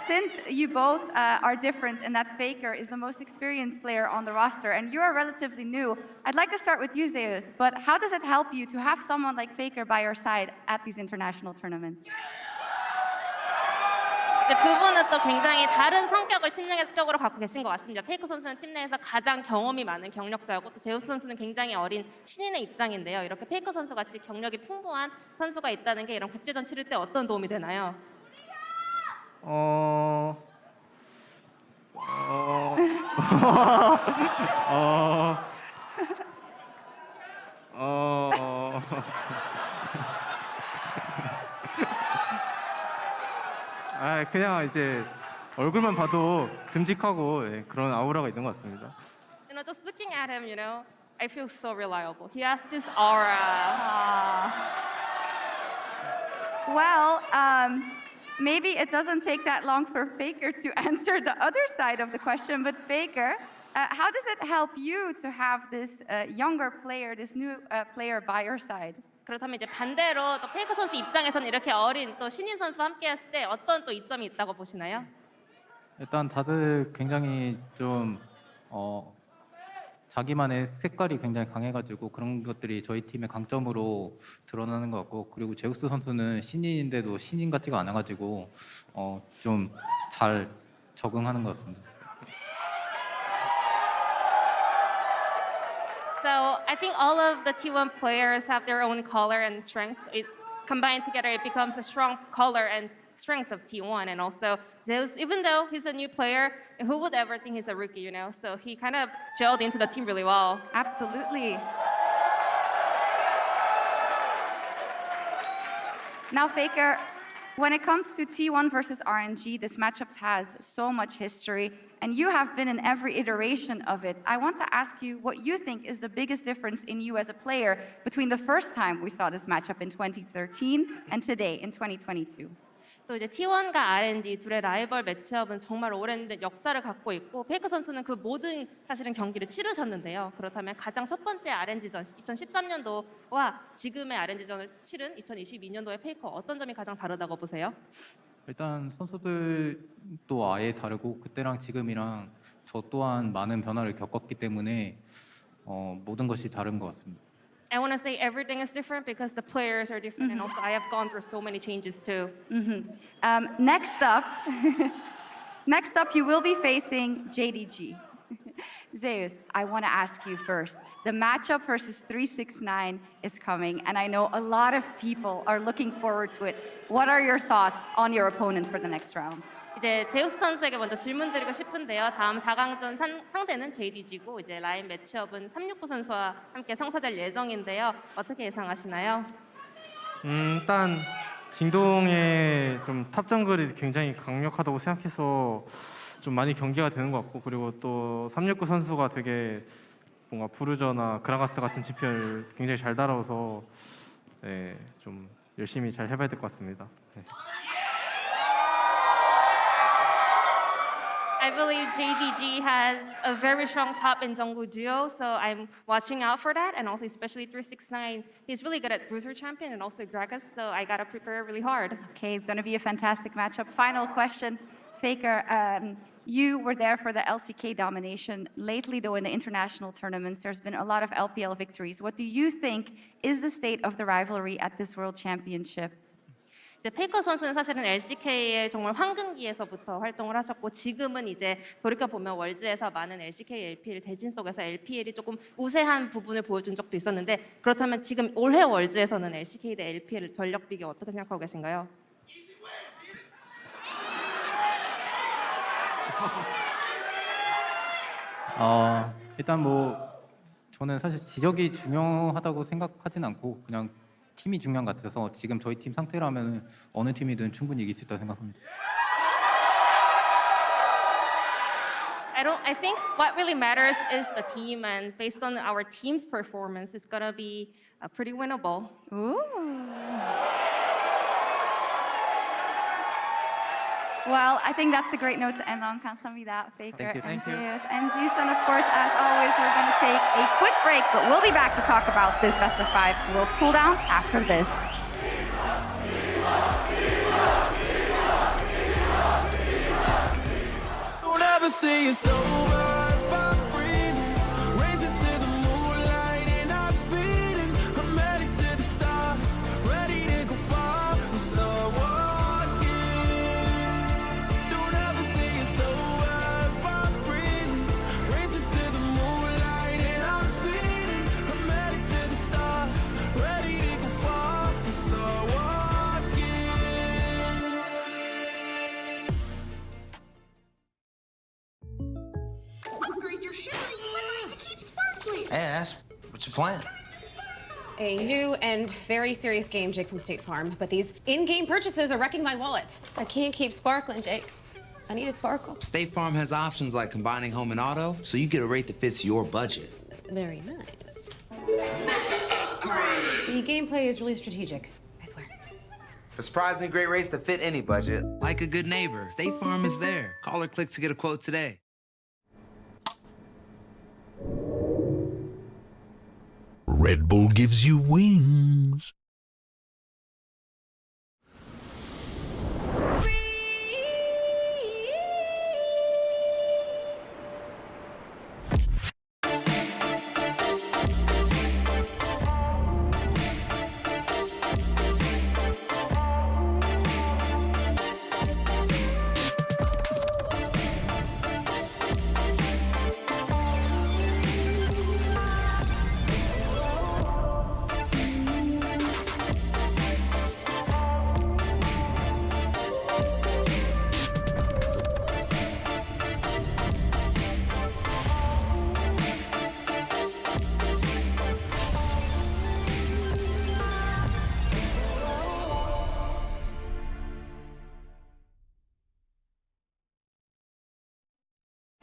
Speaker 4: since you both are different in that FLICKR is the most experienced player on the roster and you are relatively new, I'd like to start with you, Zeus, but how does it help you to have someone like FLICKR by your side at these international tournaments?
Speaker 5: 두 분은 또 굉장히 다른 성격을 팀 내적으로 갖고 계신 것 같습니다. 페이커 선수는 팀 내에서 가장 경험이 많은 경력자고, 또 제우스 선수는 굉장히 어린 신인의 입장인데요. 이렇게 페이커 선수 같이 경력이 풍부한 선수가 있다는 게 이런 국제전 치를 때 어떤 도움이 되나요?
Speaker 7: 아 그냥 이제 얼굴만 봐도 듬직하고 예, 그런 아우라가 있는 것 같습니다.
Speaker 5: You know, just looking at him, you know, I feel so reliable. He has this aura.
Speaker 4: Well, maybe it doesn't take that long for FLICKR to answer the other side of the question, but FLICKR, how does it help you to have this younger player, this new player by your side?
Speaker 5: 그렇다면 이제 반대로 또 페이커 선수 입장에서는 이렇게 어린 또 신인 선수와 함께 했을 때 어떤 또 이점이 있다고 보시나요?
Speaker 6: 일단 다들 굉장히 좀 자기만의 색깔이 굉장히 강해가지고 그런 것들이 저희 팀의 강점으로 드러나는 것 같고, 그리고 제우스 선수는 신인인데도 신인 같지가 않아가지고 좀 잘 적응하는 것 같습니다.
Speaker 5: So I think all of the T1 players have their own color and strength. It combined together, it becomes a strong color and strengths of T1. And also Zeus, even though he's a new player, who would ever think he's a rookie, you know? So he kind of gelled into the team really well.
Speaker 4: Absolutely. Now, FLICKR, when it comes to T1 versus RNG, this matchup has so much history, and you have been in every iteration of it. I want to ask you what you think is the biggest difference in you as a player between the first time we saw this matchup in 2013 and today in 2022.
Speaker 5: 또 이제 T1과 RNG 둘의 라이벌 매치업은 정말 오랜 역사를 갖고 있고 페이커 선수는 그 모든 사실은 경기를 치르셨는데요. 그렇다면 가장 첫 번째 RNG전 2013년도와 지금의 RNG전을 치른 2022년도의 페이커 어떤 점이 가장 다르다고 보세요?
Speaker 6: 일단 선수들도 아예 다르고 그때랑 지금이랑 저 또한 많은 변화를 겪었기 때문에 모든 것이 다른 것 같습니다.
Speaker 5: I want to say everything is different because the players are different, and also I have gone through so many changes too.
Speaker 4: Next up, next up, you will be facing JDG. Zeus, I want to ask you first. The matchup versus 369 is coming, and I know a lot of people are looking forward to it. What are your thoughts on your opponent for the next round?
Speaker 5: 이제 제우스 선수에게 먼저 질문 드리고 싶은데요. 다음 4강전 상대는 JDG고 이제 라인 매치업은 369 선수와 함께 성사될 예정인데요. 어떻게 예상하시나요?
Speaker 7: 일단 진동의 좀 탑 정글이 굉장히 강력하다고 생각해서 좀 많이 경기가 되는 것 같고, 그리고 또 369 선수가 되게 뭔가 부르저나 그라가스 같은 챔피언을 굉장히 잘 따라와서 네, 좀 열심히 잘 해봐야 될 것 같습니다. 네.
Speaker 5: I believe JDG has a very strong top and jungle duo, so I'm watching out for that, and also especially 369. He's really good at bruiser champion and also Gragas, so I gotta prepare really hard.
Speaker 4: Okay, it's going to be a fantastic matchup. Final question, FLICKR. You were there for the LCK domination. Lately, though, in the international tournaments, there's been a lot of LPL victories. What do you think is the state of the rivalry at this World Championship?
Speaker 5: 이제 페이커 선수는 사실은 LCK의 정말 황금기에서부터 활동을 하셨고 지금은 이제 돌이켜 보면 월즈에서 많은 LCK, LPL 대진 속에서 LPL이 조금 우세한 부분을 보여준 적도 있었는데, 그렇다면 지금 올해 월즈에서는 LCK 대 LPL 전력 비교 어떻게 생각하고 계신가요?
Speaker 6: 일단 뭐 저는 사실 지적이 중요하다고 생각하진 않고 그냥 팀이 중요한 것 같아서 지금 저희 팀 상태라면 어느 팀이든 충분히 이길 수 있다고 생각합니다.
Speaker 5: I think what really matters is the team, and based on our team's performance, it's gonna be pretty winnable.
Speaker 4: Ooh. Well, I think that's a great note to end on. 감사합니다, FLICKR and Zeus. And Jason, of course, as always, we're going to take a quick break, but we'll be back to talk about this best of 5 Worlds cooldown after this.
Speaker 8: Don't ever say it's over if I'm breathing. Racing to the moonlight and I'm speeding. I'm headed to the stars, ready to go far and start walking. Don't ever say it's over if I'm breathing. Racing to the moonlight and I'm speeding. I'm headed to the stars, ready to go far and start walking.
Speaker 9: Hey Ash, what's your plan? A new and very serious game, Jake from State Farm, but these in-game purchases are wrecking my wallet. I can't keep sparkling, Jake. I need a sparkle.
Speaker 10: State Farm has options like combining home and auto, so you get a rate that fits your budget.
Speaker 9: Very nice. The gameplay is really strategic, I swear.
Speaker 10: For surprisingly great rates that fit any budget, like a good neighbor, State Farm is there. Call or click to get a quote today.
Speaker 11: Red Bull gives you wings.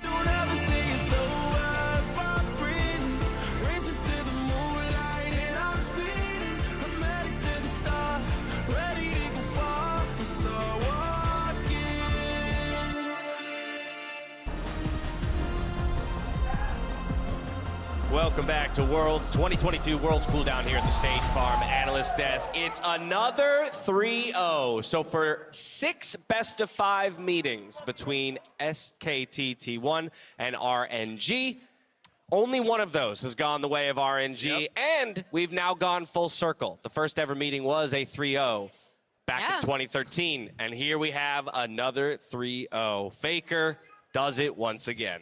Speaker 8: Don't ever say it's over if I'm breathing. Racing to the moonlight and I'm speeding. I'm headed to the stars, ready to go far and start walking.
Speaker 12: Welcome back to Worlds 2022 Worlds Cooldown here at the State Farm Analyst Desk. It's another 3-0. So for 6 best-of-5 meetings between SKTT1 and RNG, only one of those has gone the way of RNG, and we've now gone full circle. The first ever meeting was a 3-0 back in 2013, and here we have another 3-0. FLICKR does it once again.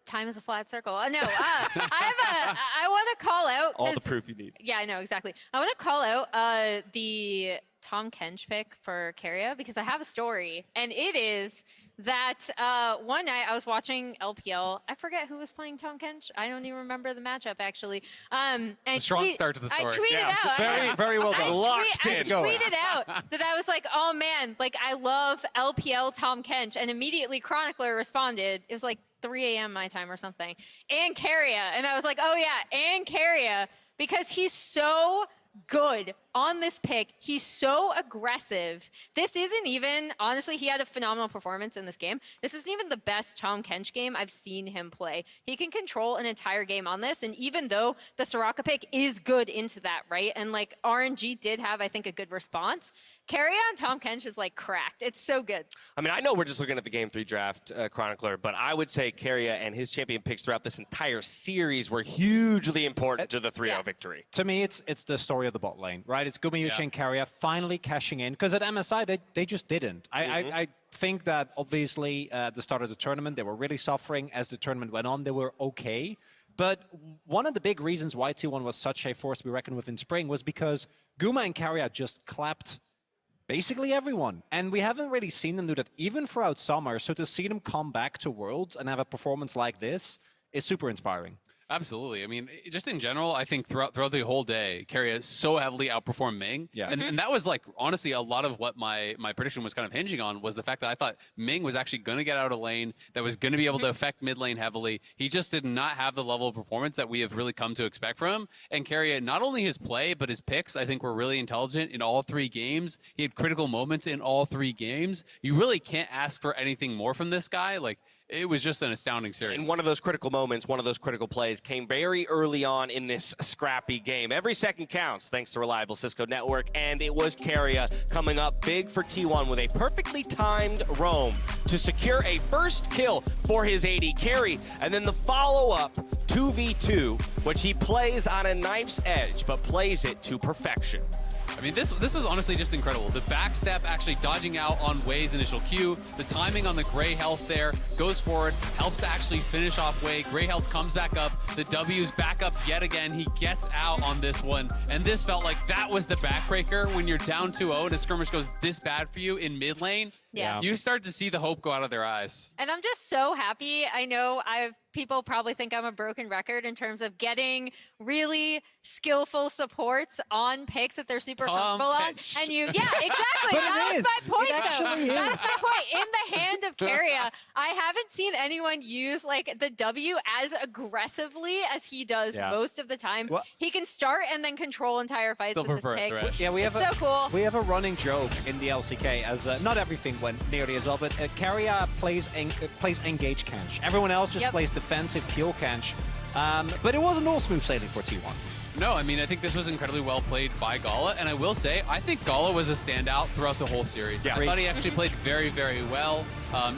Speaker 13: Time is a flat circle. No, I want to call out
Speaker 12: All the proof you need.
Speaker 13: Yeah, I know exactly. I want to call out the Tahm Kench pick for Keria because I have a story, and it is that one night I was watching LPL. I forget who was playing Tahm Kench. I don't even remember the matchup actually. And
Speaker 14: a strong start to the story.
Speaker 13: I tweeted out.
Speaker 14: Very well done.
Speaker 13: I tweeted out that I was like, oh man, like I love LPL Tahm Kench, and immediately Chronicler responded. It was like 3 a.m. my time or something, and Keria, and I was like, oh yeah, and Keria, because he's so good on this pick. He's so aggressive. This isn't even, honestly, he had a phenomenal performance in this game. This isn't even the best Tahm Kench game I've seen him play. He can control an entire game on this, and even though the Soraka pick is good into that, right? And like RNG did have, I think, a good response. Keria on Tahm Kench is like cracked. It's so good.
Speaker 12: I mean, I know we're just looking at the Game 3 draft, Chronicler, but I would say Keria and his champion picks throughout this entire series were hugely important to the 3-0 victory.
Speaker 15: To me, it's the story of the bot lane, right? It's Gumayusi and Keria finally cashing in, because at MSI, they just didn't. I think that obviously at the start of the tournament, they were really suffering. As the tournament went on, they were okay. But one of the big reasons why T1 was such a force to be reckoned with in spring was because Guma and Keria just clapped basically everyone. And we haven't really seen them do that even throughout summer. So to see them come back to Worlds and have a performance like this is super inspiring.
Speaker 14: Absolutely. I mean, just in general, I think throughout the whole day, Keria so heavily outperformed Ming.
Speaker 15: Yeah.
Speaker 14: And that was like, honestly, a lot of what my prediction was kind of hinging on was the fact that I thought Ming was actually going to get out of lane, that was going to be able to affect mid lane heavily. He just did not have the level of performance that we have really come to expect from him. And Keria, not only his play, but his picks, I think were really intelligent in all 3 games. He had critical moments in all 3 games. You really can't ask for anything more from this guy. Like, it was just an astounding series.
Speaker 12: And one of those critical moments, one of those critical plays came very early on in this scrappy game. Every second counts thanks to reliable Cisco network, and it was Keria coming up big for T1 with a perfectly timed roam to secure a first kill for his AD carry, and then the follow-up 2v2, which he plays on a knife's edge, but plays it to perfection.
Speaker 14: I mean, this was honestly just incredible. The backstep actually dodging out on Wei's initial Q, the timing on the Gray Health there, goes forward, helps to actually finish off Wei. Gray Health comes back up, the W's back up yet again. He gets out on this one, and this felt like that was the backbreaker when you're down 2-0 and a skirmish goes this bad for you in mid lane.
Speaker 13: Yeah.
Speaker 14: You start to see the hope go out of their eyes.
Speaker 13: And I'm just so happy. I know I've people probably think I'm a broken record in terms of getting really skillful supports on picks that they're super comfortable on. And yeah, exactly.
Speaker 15: But
Speaker 13: that
Speaker 15: it
Speaker 13: was my
Speaker 15: is.
Speaker 13: point,
Speaker 15: It
Speaker 13: though.
Speaker 15: actually
Speaker 13: That's
Speaker 15: is.
Speaker 13: my point. In the hand of Keria, I haven't seen anyone use like the W as aggressively as he does most of the time. He can start and then control entire fights with this pick.
Speaker 15: Yeah, we have
Speaker 13: so cool.
Speaker 15: We have a running joke in the LCK as not everything went nearly as well, but Keria plays engage Kench. Everyone else just plays defensive pure Kench. But it wasn't all smooth sailing for T1.
Speaker 14: No, I mean, I think this was incredibly well played by GALA, and I will say, I think GALA was a standout throughout the whole series. I thought he actually played very, very well.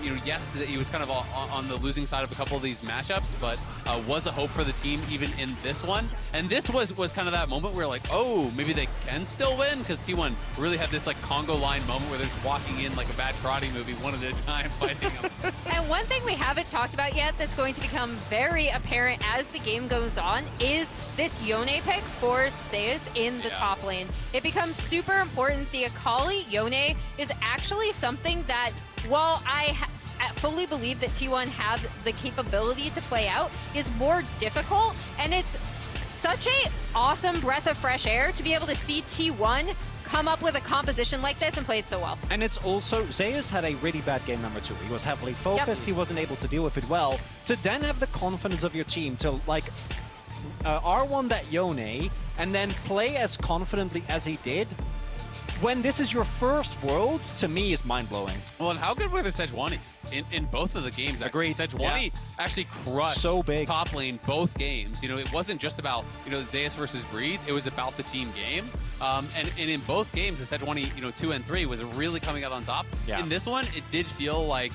Speaker 14: You know, yes, he was kind of on the losing side of a couple of these matchups, but was a hope for the team even in this one. And this was kind of that moment where like, oh, maybe they can still win, because T1 really had this like Congo line moment where they're just walking in like a bad karate movie one at a time fighting them.
Speaker 13: And one thing we haven't talked about yet that's going to become very apparent as the game goes on is this Yone pick for Zeus in the top lane. It becomes super important. The Akali Yone is actually something that, while I fully believe that T1 have the capability to play out, is more difficult. And it's such a awesome breath of fresh air to be able to see T1 come up with a composition like this and play it so well.
Speaker 15: And it's also, Zeus had a really bad game number 2. He was heavily focused, he wasn't able to deal with it well. To then have the confidence of your team to like R1 that Yone and then play as confidently as he did, when this is your first Worlds, to me is mind-blowing.
Speaker 14: Well, and how good were the Sejuanis in both of the games?
Speaker 15: Agreed.
Speaker 14: Sejuani actually crushed top lane both games. You know, it wasn't just about, you know, Zeus versus Breathe. It was about the team game. And in both games, the Sejuani, you know, 2 and 3 was really coming out on top. In this one, it did feel like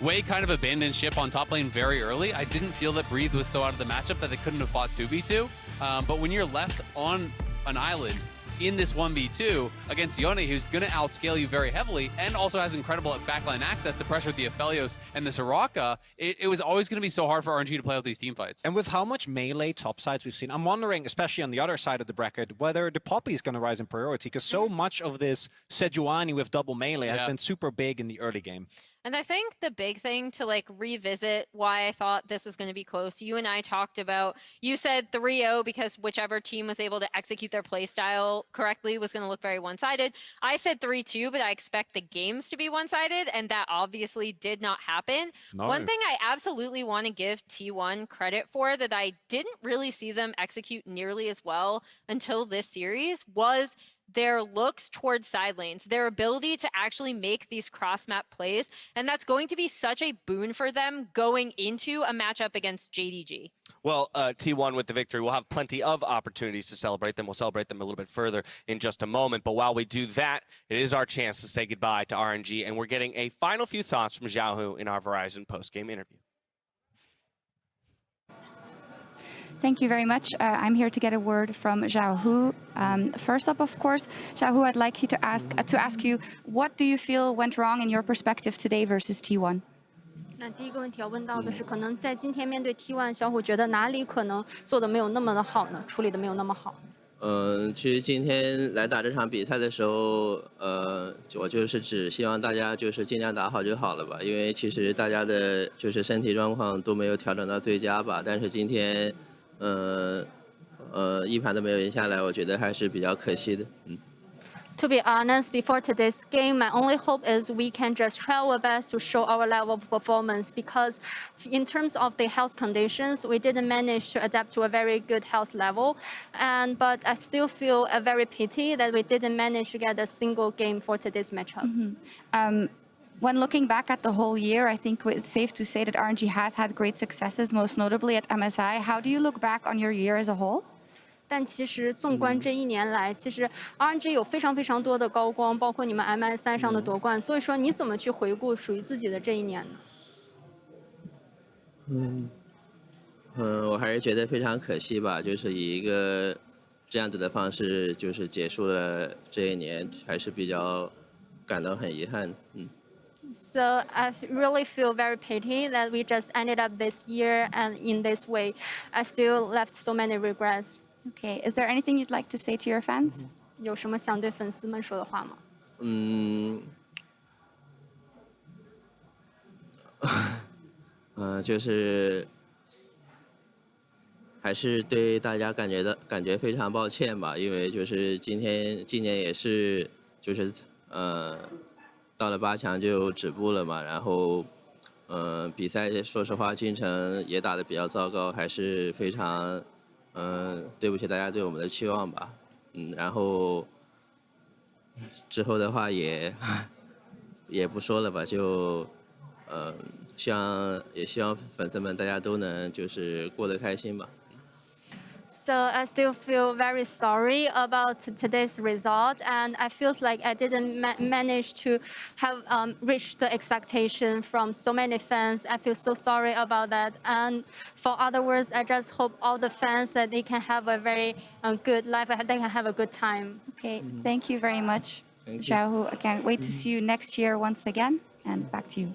Speaker 14: Wei kind of abandoned ship on top lane very early. I didn't feel that Breathe was so out of the matchup that they couldn't have fought 2v2. But when you're left on an island in this 1v2 against Yone, who's going to outscale you very heavily and also has incredible backline access to pressure the Aphelios and the Soraka, it was always going to be so hard for RNG to play out these team fights.
Speaker 15: And with how much melee topsides we've seen, I'm wondering, especially on the other side of the bracket, whether the Poppy is going to rise in priority, because so much of this Sejuani with double melee has been super big in the early game.
Speaker 13: And I think the big thing to like revisit why I thought this was going to be close, you and I talked about, you said 3-0 because whichever team was able to execute their play style correctly was going to look very one-sided. I said 3-2, but I expect the games to be one-sided, and that obviously did not happen.
Speaker 15: No.
Speaker 13: One thing I absolutely want to give T1 credit for that I didn't really see them execute nearly as well until this series was their looks towards side lanes, their ability to actually make these cross-map plays, and that's going to be such a boon for them going into a matchup against JDG.
Speaker 12: Well, T1 with the victory, we'll have plenty of opportunities to celebrate them. We'll celebrate them a little bit further in just a moment. But while we do that, it is our chance to say goodbye to RNG, and we're getting a final few thoughts from Xiaohu in our Verizon post-game interview.
Speaker 4: Thank you very much. I'm here to get a word from Xiaohu. First up, of course, Xiaohu, I'd like you to ask you, what do you feel went wrong in your perspective today versus T1?
Speaker 16: 那第一个问题要问到的是，可能在今天面对 T1， 小虎觉得哪里可能做的没有那么的好呢？处理的没有那么好。
Speaker 17: 其实今天来打这场比赛的时候，我就是只希望大家就是尽量打好就好了吧，因为其实大家的就是身体状况都没有调整到最佳吧，但是今天。一盘都没有赢下来，我觉得还是比较可惜的。
Speaker 16: To be honest, before today's game, my only hope is we can just try our best to show our level of performance because in terms of the health conditions, we didn't manage to adapt to a very good health level. But I still feel a very pity that we didn't manage to get a single game for today's matchup.
Speaker 4: When looking back at the whole year, I think it's safe to say that RNG has had great successes, most notably at MSI. How do you look back on your year as a whole?
Speaker 16: 但其实纵观这一年来，其实 RNG 有非常非常多的高光，包括你们 MSI 上的夺冠。所以说，你怎么去回顾属于自己的这一年呢？
Speaker 17: 我还是觉得非常可惜吧，就是以一个这样子的方式，就是结束了这一年，还是比较感到很遗憾。
Speaker 16: So I really feel very pity that we just ended up this year and in this way. I still left so many regrets.
Speaker 4: Okay, is there anything you'd like to say to your fans?
Speaker 16: 有什么想对粉丝们说的话吗？
Speaker 17: 就是还是对大家感觉非常抱歉吧，因为就是今年也是就是到了8强就止步了嘛，然后比赛说实话进程也打得比较糟糕，还是非常对不起大家对我们的期望吧，然后之后的话也不说了吧，就希望粉丝们大家都能就是过得开心吧。
Speaker 16: So I still feel very sorry about today's result, and I feel like I didn't manage to have reached the expectation from so many fans. I feel so sorry about that. And for other words, I just hope all the fans that they can have a very good life, they can have a good time.
Speaker 4: Okay, thank you very much, Xiaohu. I can't wait to see you next year once again. And back to you.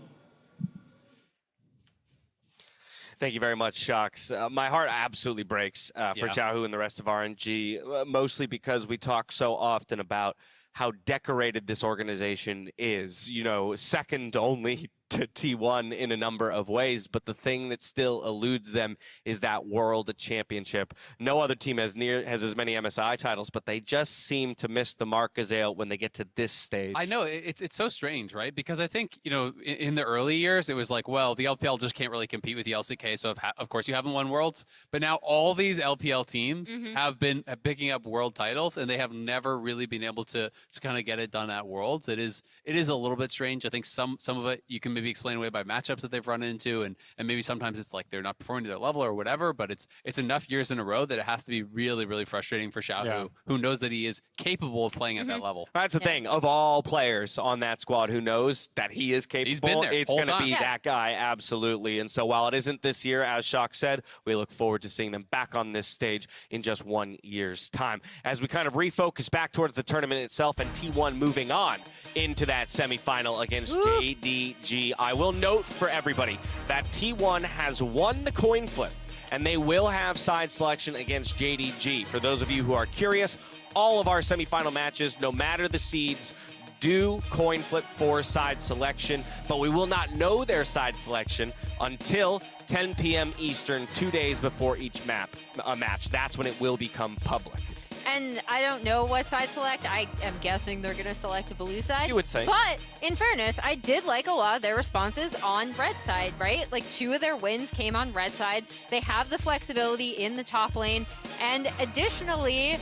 Speaker 12: Thank you very much, Shocks. My heart absolutely breaks for Xiaohu and the rest of RNG, mostly because we talk so often about how decorated this organization is, you know, second only to T1 in a number of ways, but the thing that still eludes them is that World Championship. No other team has as many MSI titles, but they just seem to miss the mark, Azale, when they get to this stage.
Speaker 14: I know, it's so strange, right? Because I think, you know, in the early years, it was like, well, the LPL just can't really compete with the LCK, so of course you haven't won Worlds, but now all these LPL teams have been picking up World titles, and they have never really been able to kind of get it done at Worlds. It is a little bit strange. I think some of it you can maybe explain away by matchups that they've run into, and maybe sometimes it's like they're not performing to their level or whatever, but it's enough years in a row that it has to be really, really frustrating for Xiaohu, who knows that he is capable of playing at that level.
Speaker 12: That's the thing. Of all players on that squad who knows that he is capable,
Speaker 14: he's been there
Speaker 12: it's
Speaker 14: whole
Speaker 12: going to
Speaker 14: time.
Speaker 12: be that guy, absolutely. And so while it isn't this year, as Shock said, we look forward to seeing them back on this stage in just 1 year's time. As we kind of refocus back towards the tournament itself and T1 moving on into that semifinal against JDG, I will note for everybody that T1 has won the coin flip, and they will have side selection against JDG. For those of you who are curious, all of our semifinal matches, no matter the seeds, do coin flip for side selection, but we will not know their side selection until 10 p.m. Eastern, 2 days before each match. That's when it will become public.
Speaker 13: And I don't know what side select. I am guessing they're going to select a blue side.
Speaker 12: You would think.
Speaker 13: But in fairness, I did like a lot of their responses on red side, right? Like 2 of their wins came on red side. They have the flexibility in the top lane. And additionally,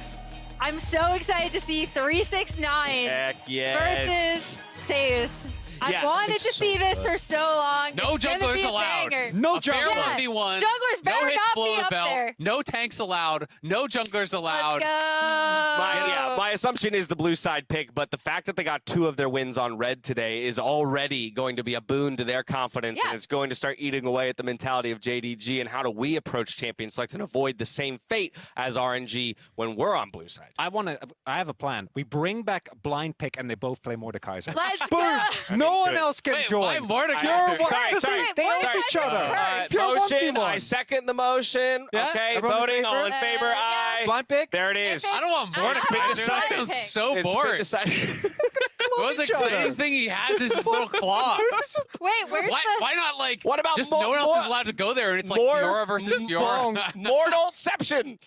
Speaker 13: I'm so excited to see 369
Speaker 12: Heck yes.
Speaker 13: versus Zeus. I wanted to see this for so long.
Speaker 14: No junglers allowed.
Speaker 15: No
Speaker 14: junglers.
Speaker 13: Yes.
Speaker 14: 1v1.
Speaker 13: Junglers better
Speaker 14: no hits
Speaker 13: not
Speaker 14: below
Speaker 13: be
Speaker 14: the
Speaker 13: up
Speaker 14: belt.
Speaker 13: there.
Speaker 14: No tanks allowed. No junglers allowed.
Speaker 13: Let's go.
Speaker 12: My assumption is the blue side pick, but the fact that they got 2 of their wins on red today is already going to be a boon to their confidence, and it's going to start eating away at the mentality of JDG. And how do we approach Champion Select and avoid the same fate as RNG when we're on blue side?
Speaker 15: I have a plan. We bring back blind pick and they both play Mordekaiser.
Speaker 13: Let's
Speaker 15: Boom!
Speaker 13: go.
Speaker 15: No one else can join.
Speaker 14: Why Mordekaiser?
Speaker 12: Sorry.
Speaker 15: They help each other. Pure
Speaker 12: Motion,
Speaker 15: 1v1.
Speaker 12: I second the motion.
Speaker 15: Yeah?
Speaker 12: Okay,
Speaker 15: Everyone
Speaker 12: voting,
Speaker 15: in favor?
Speaker 12: all in favor, aye.
Speaker 15: Blind pick?
Speaker 12: There it is.
Speaker 14: I don't want Mordekaiser. That sounds so
Speaker 12: It's been
Speaker 14: boring.
Speaker 12: decided.
Speaker 14: The most exciting thing he has is his little claws.
Speaker 13: Wait, where's
Speaker 14: Why not like?
Speaker 12: What about
Speaker 14: just
Speaker 12: more-
Speaker 14: no one else
Speaker 12: more-
Speaker 14: is allowed to go there, and it's like
Speaker 12: more-
Speaker 14: Fiora versus Fiora.
Speaker 12: Mortalception.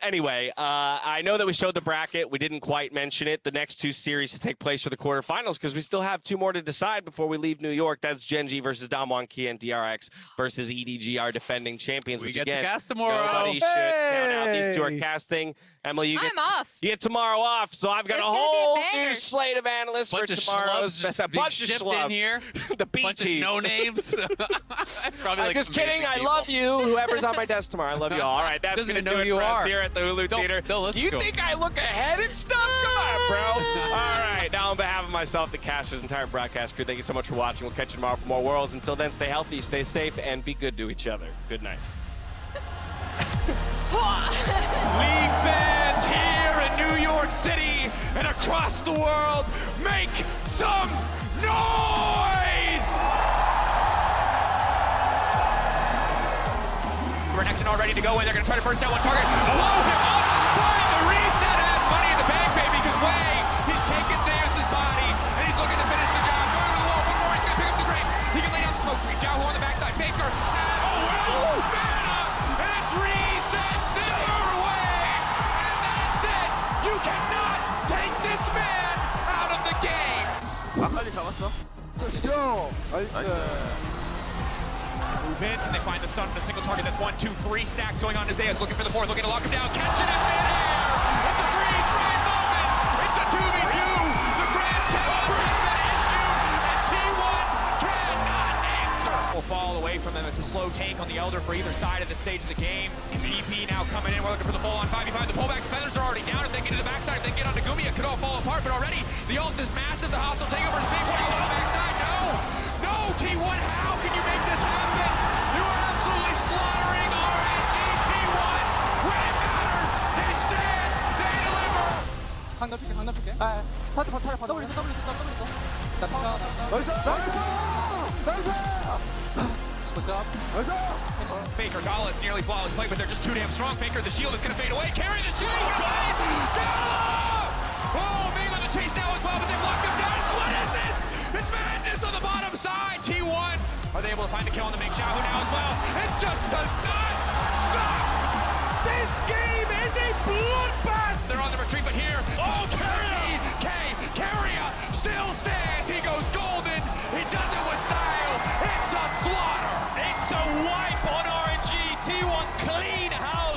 Speaker 12: Anyway, I know that we showed the bracket. We didn't quite mention it. The next 2 series to take place for the quarterfinals, because we still have 2 more to decide before we leave New York. That's Genji versus Damwon Kia and DRX versus EDG, our defending champions.
Speaker 14: We
Speaker 12: which
Speaker 14: get to
Speaker 12: again,
Speaker 14: cast tomorrow.
Speaker 12: Nobody should count out. These 2 are casting. Emily,
Speaker 13: I'm off.
Speaker 12: You get tomorrow off, so I've got
Speaker 13: It's
Speaker 12: a
Speaker 13: gonna be a
Speaker 12: whole
Speaker 13: banger.
Speaker 12: new slate of analysts
Speaker 14: Bunch
Speaker 12: for
Speaker 14: of
Speaker 12: tomorrow's.
Speaker 14: schlubs
Speaker 12: That's
Speaker 14: just
Speaker 12: a bunch of
Speaker 14: shipped
Speaker 12: schlubs
Speaker 14: in here.
Speaker 12: The B
Speaker 14: Bunch
Speaker 12: team.
Speaker 14: of no names. That's probably
Speaker 12: I'm
Speaker 14: like
Speaker 12: just
Speaker 14: some
Speaker 12: kidding.
Speaker 14: basic
Speaker 12: I
Speaker 14: people.
Speaker 12: love you. Whoever's on my desk tomorrow. I love you all. All right, that's
Speaker 14: Doesn't
Speaker 12: going to
Speaker 14: even
Speaker 12: do
Speaker 14: know
Speaker 12: it
Speaker 14: who
Speaker 12: for
Speaker 14: you
Speaker 12: us
Speaker 14: are.
Speaker 12: here at the Hulu Theater.
Speaker 14: Don't listen
Speaker 12: You
Speaker 14: to him.
Speaker 12: think I look ahead and stuff? Come on, bro. All right, now on behalf of myself, the Casters, entire broadcast crew, thank you so much for watching. We'll catch you tomorrow for more Worlds. Until then, stay healthy, stay safe, and be good to each other. Good night.
Speaker 1: League fans here in New York City and across the world, make some noise! Reaction all ready to go in. They're going to try to burst down one target. Blow him up! But the reset has money in the bank, baby, because Wei, he's taken Zeus's body, and he's looking to finish the job. Going to the wall, one more, he's going to pick up the grapes. He can lay down the smoke screen. Xiaohu on the backside. Faker. And it's reset! Move in, can they find the stun on a single target? That's 1, 2, 3 stacks going on to Zeus, looking for the fourth, looking to lock him down, catch it in midair! It's a freeze frame moment! It's a 2v2! The grand challenge has been issued, and T1 cannot answer! Will fall away from them. It's a slow take on the Elder for either side of the stage of the game. TP now coming in, we're looking for the full on 5v5. The pullback feathers are already down. If they get to the backside, if they get onto Gumi, it could all fall apart, but already the ult is massive. The hostile takeover is big. On the backside, no! No, T1, how can you make this happen? You are absolutely slaughtering RNG T1 when it matters. They stand, they deliver.
Speaker 18: 강남 픽게 강남 픽게. 아, 타치 봐. 더블 있어. 나이스.
Speaker 1: Faker, GALA, it's nearly flawless play, but they're just too damn strong. Faker, the shield is gonna fade away. Carry the shield, GALA! Oh, Ming on the chase now as well, but they've locked him down. What is this? It's madness on the bottom side. T1, are they able to find the kill on the Ming Xiaohu now as well? It just does not stop. This game is a bloodbath. They're on the retreat, but here, oh, Keria still stands. He goes golden. He does it with style. It's a slaughter. It's a wild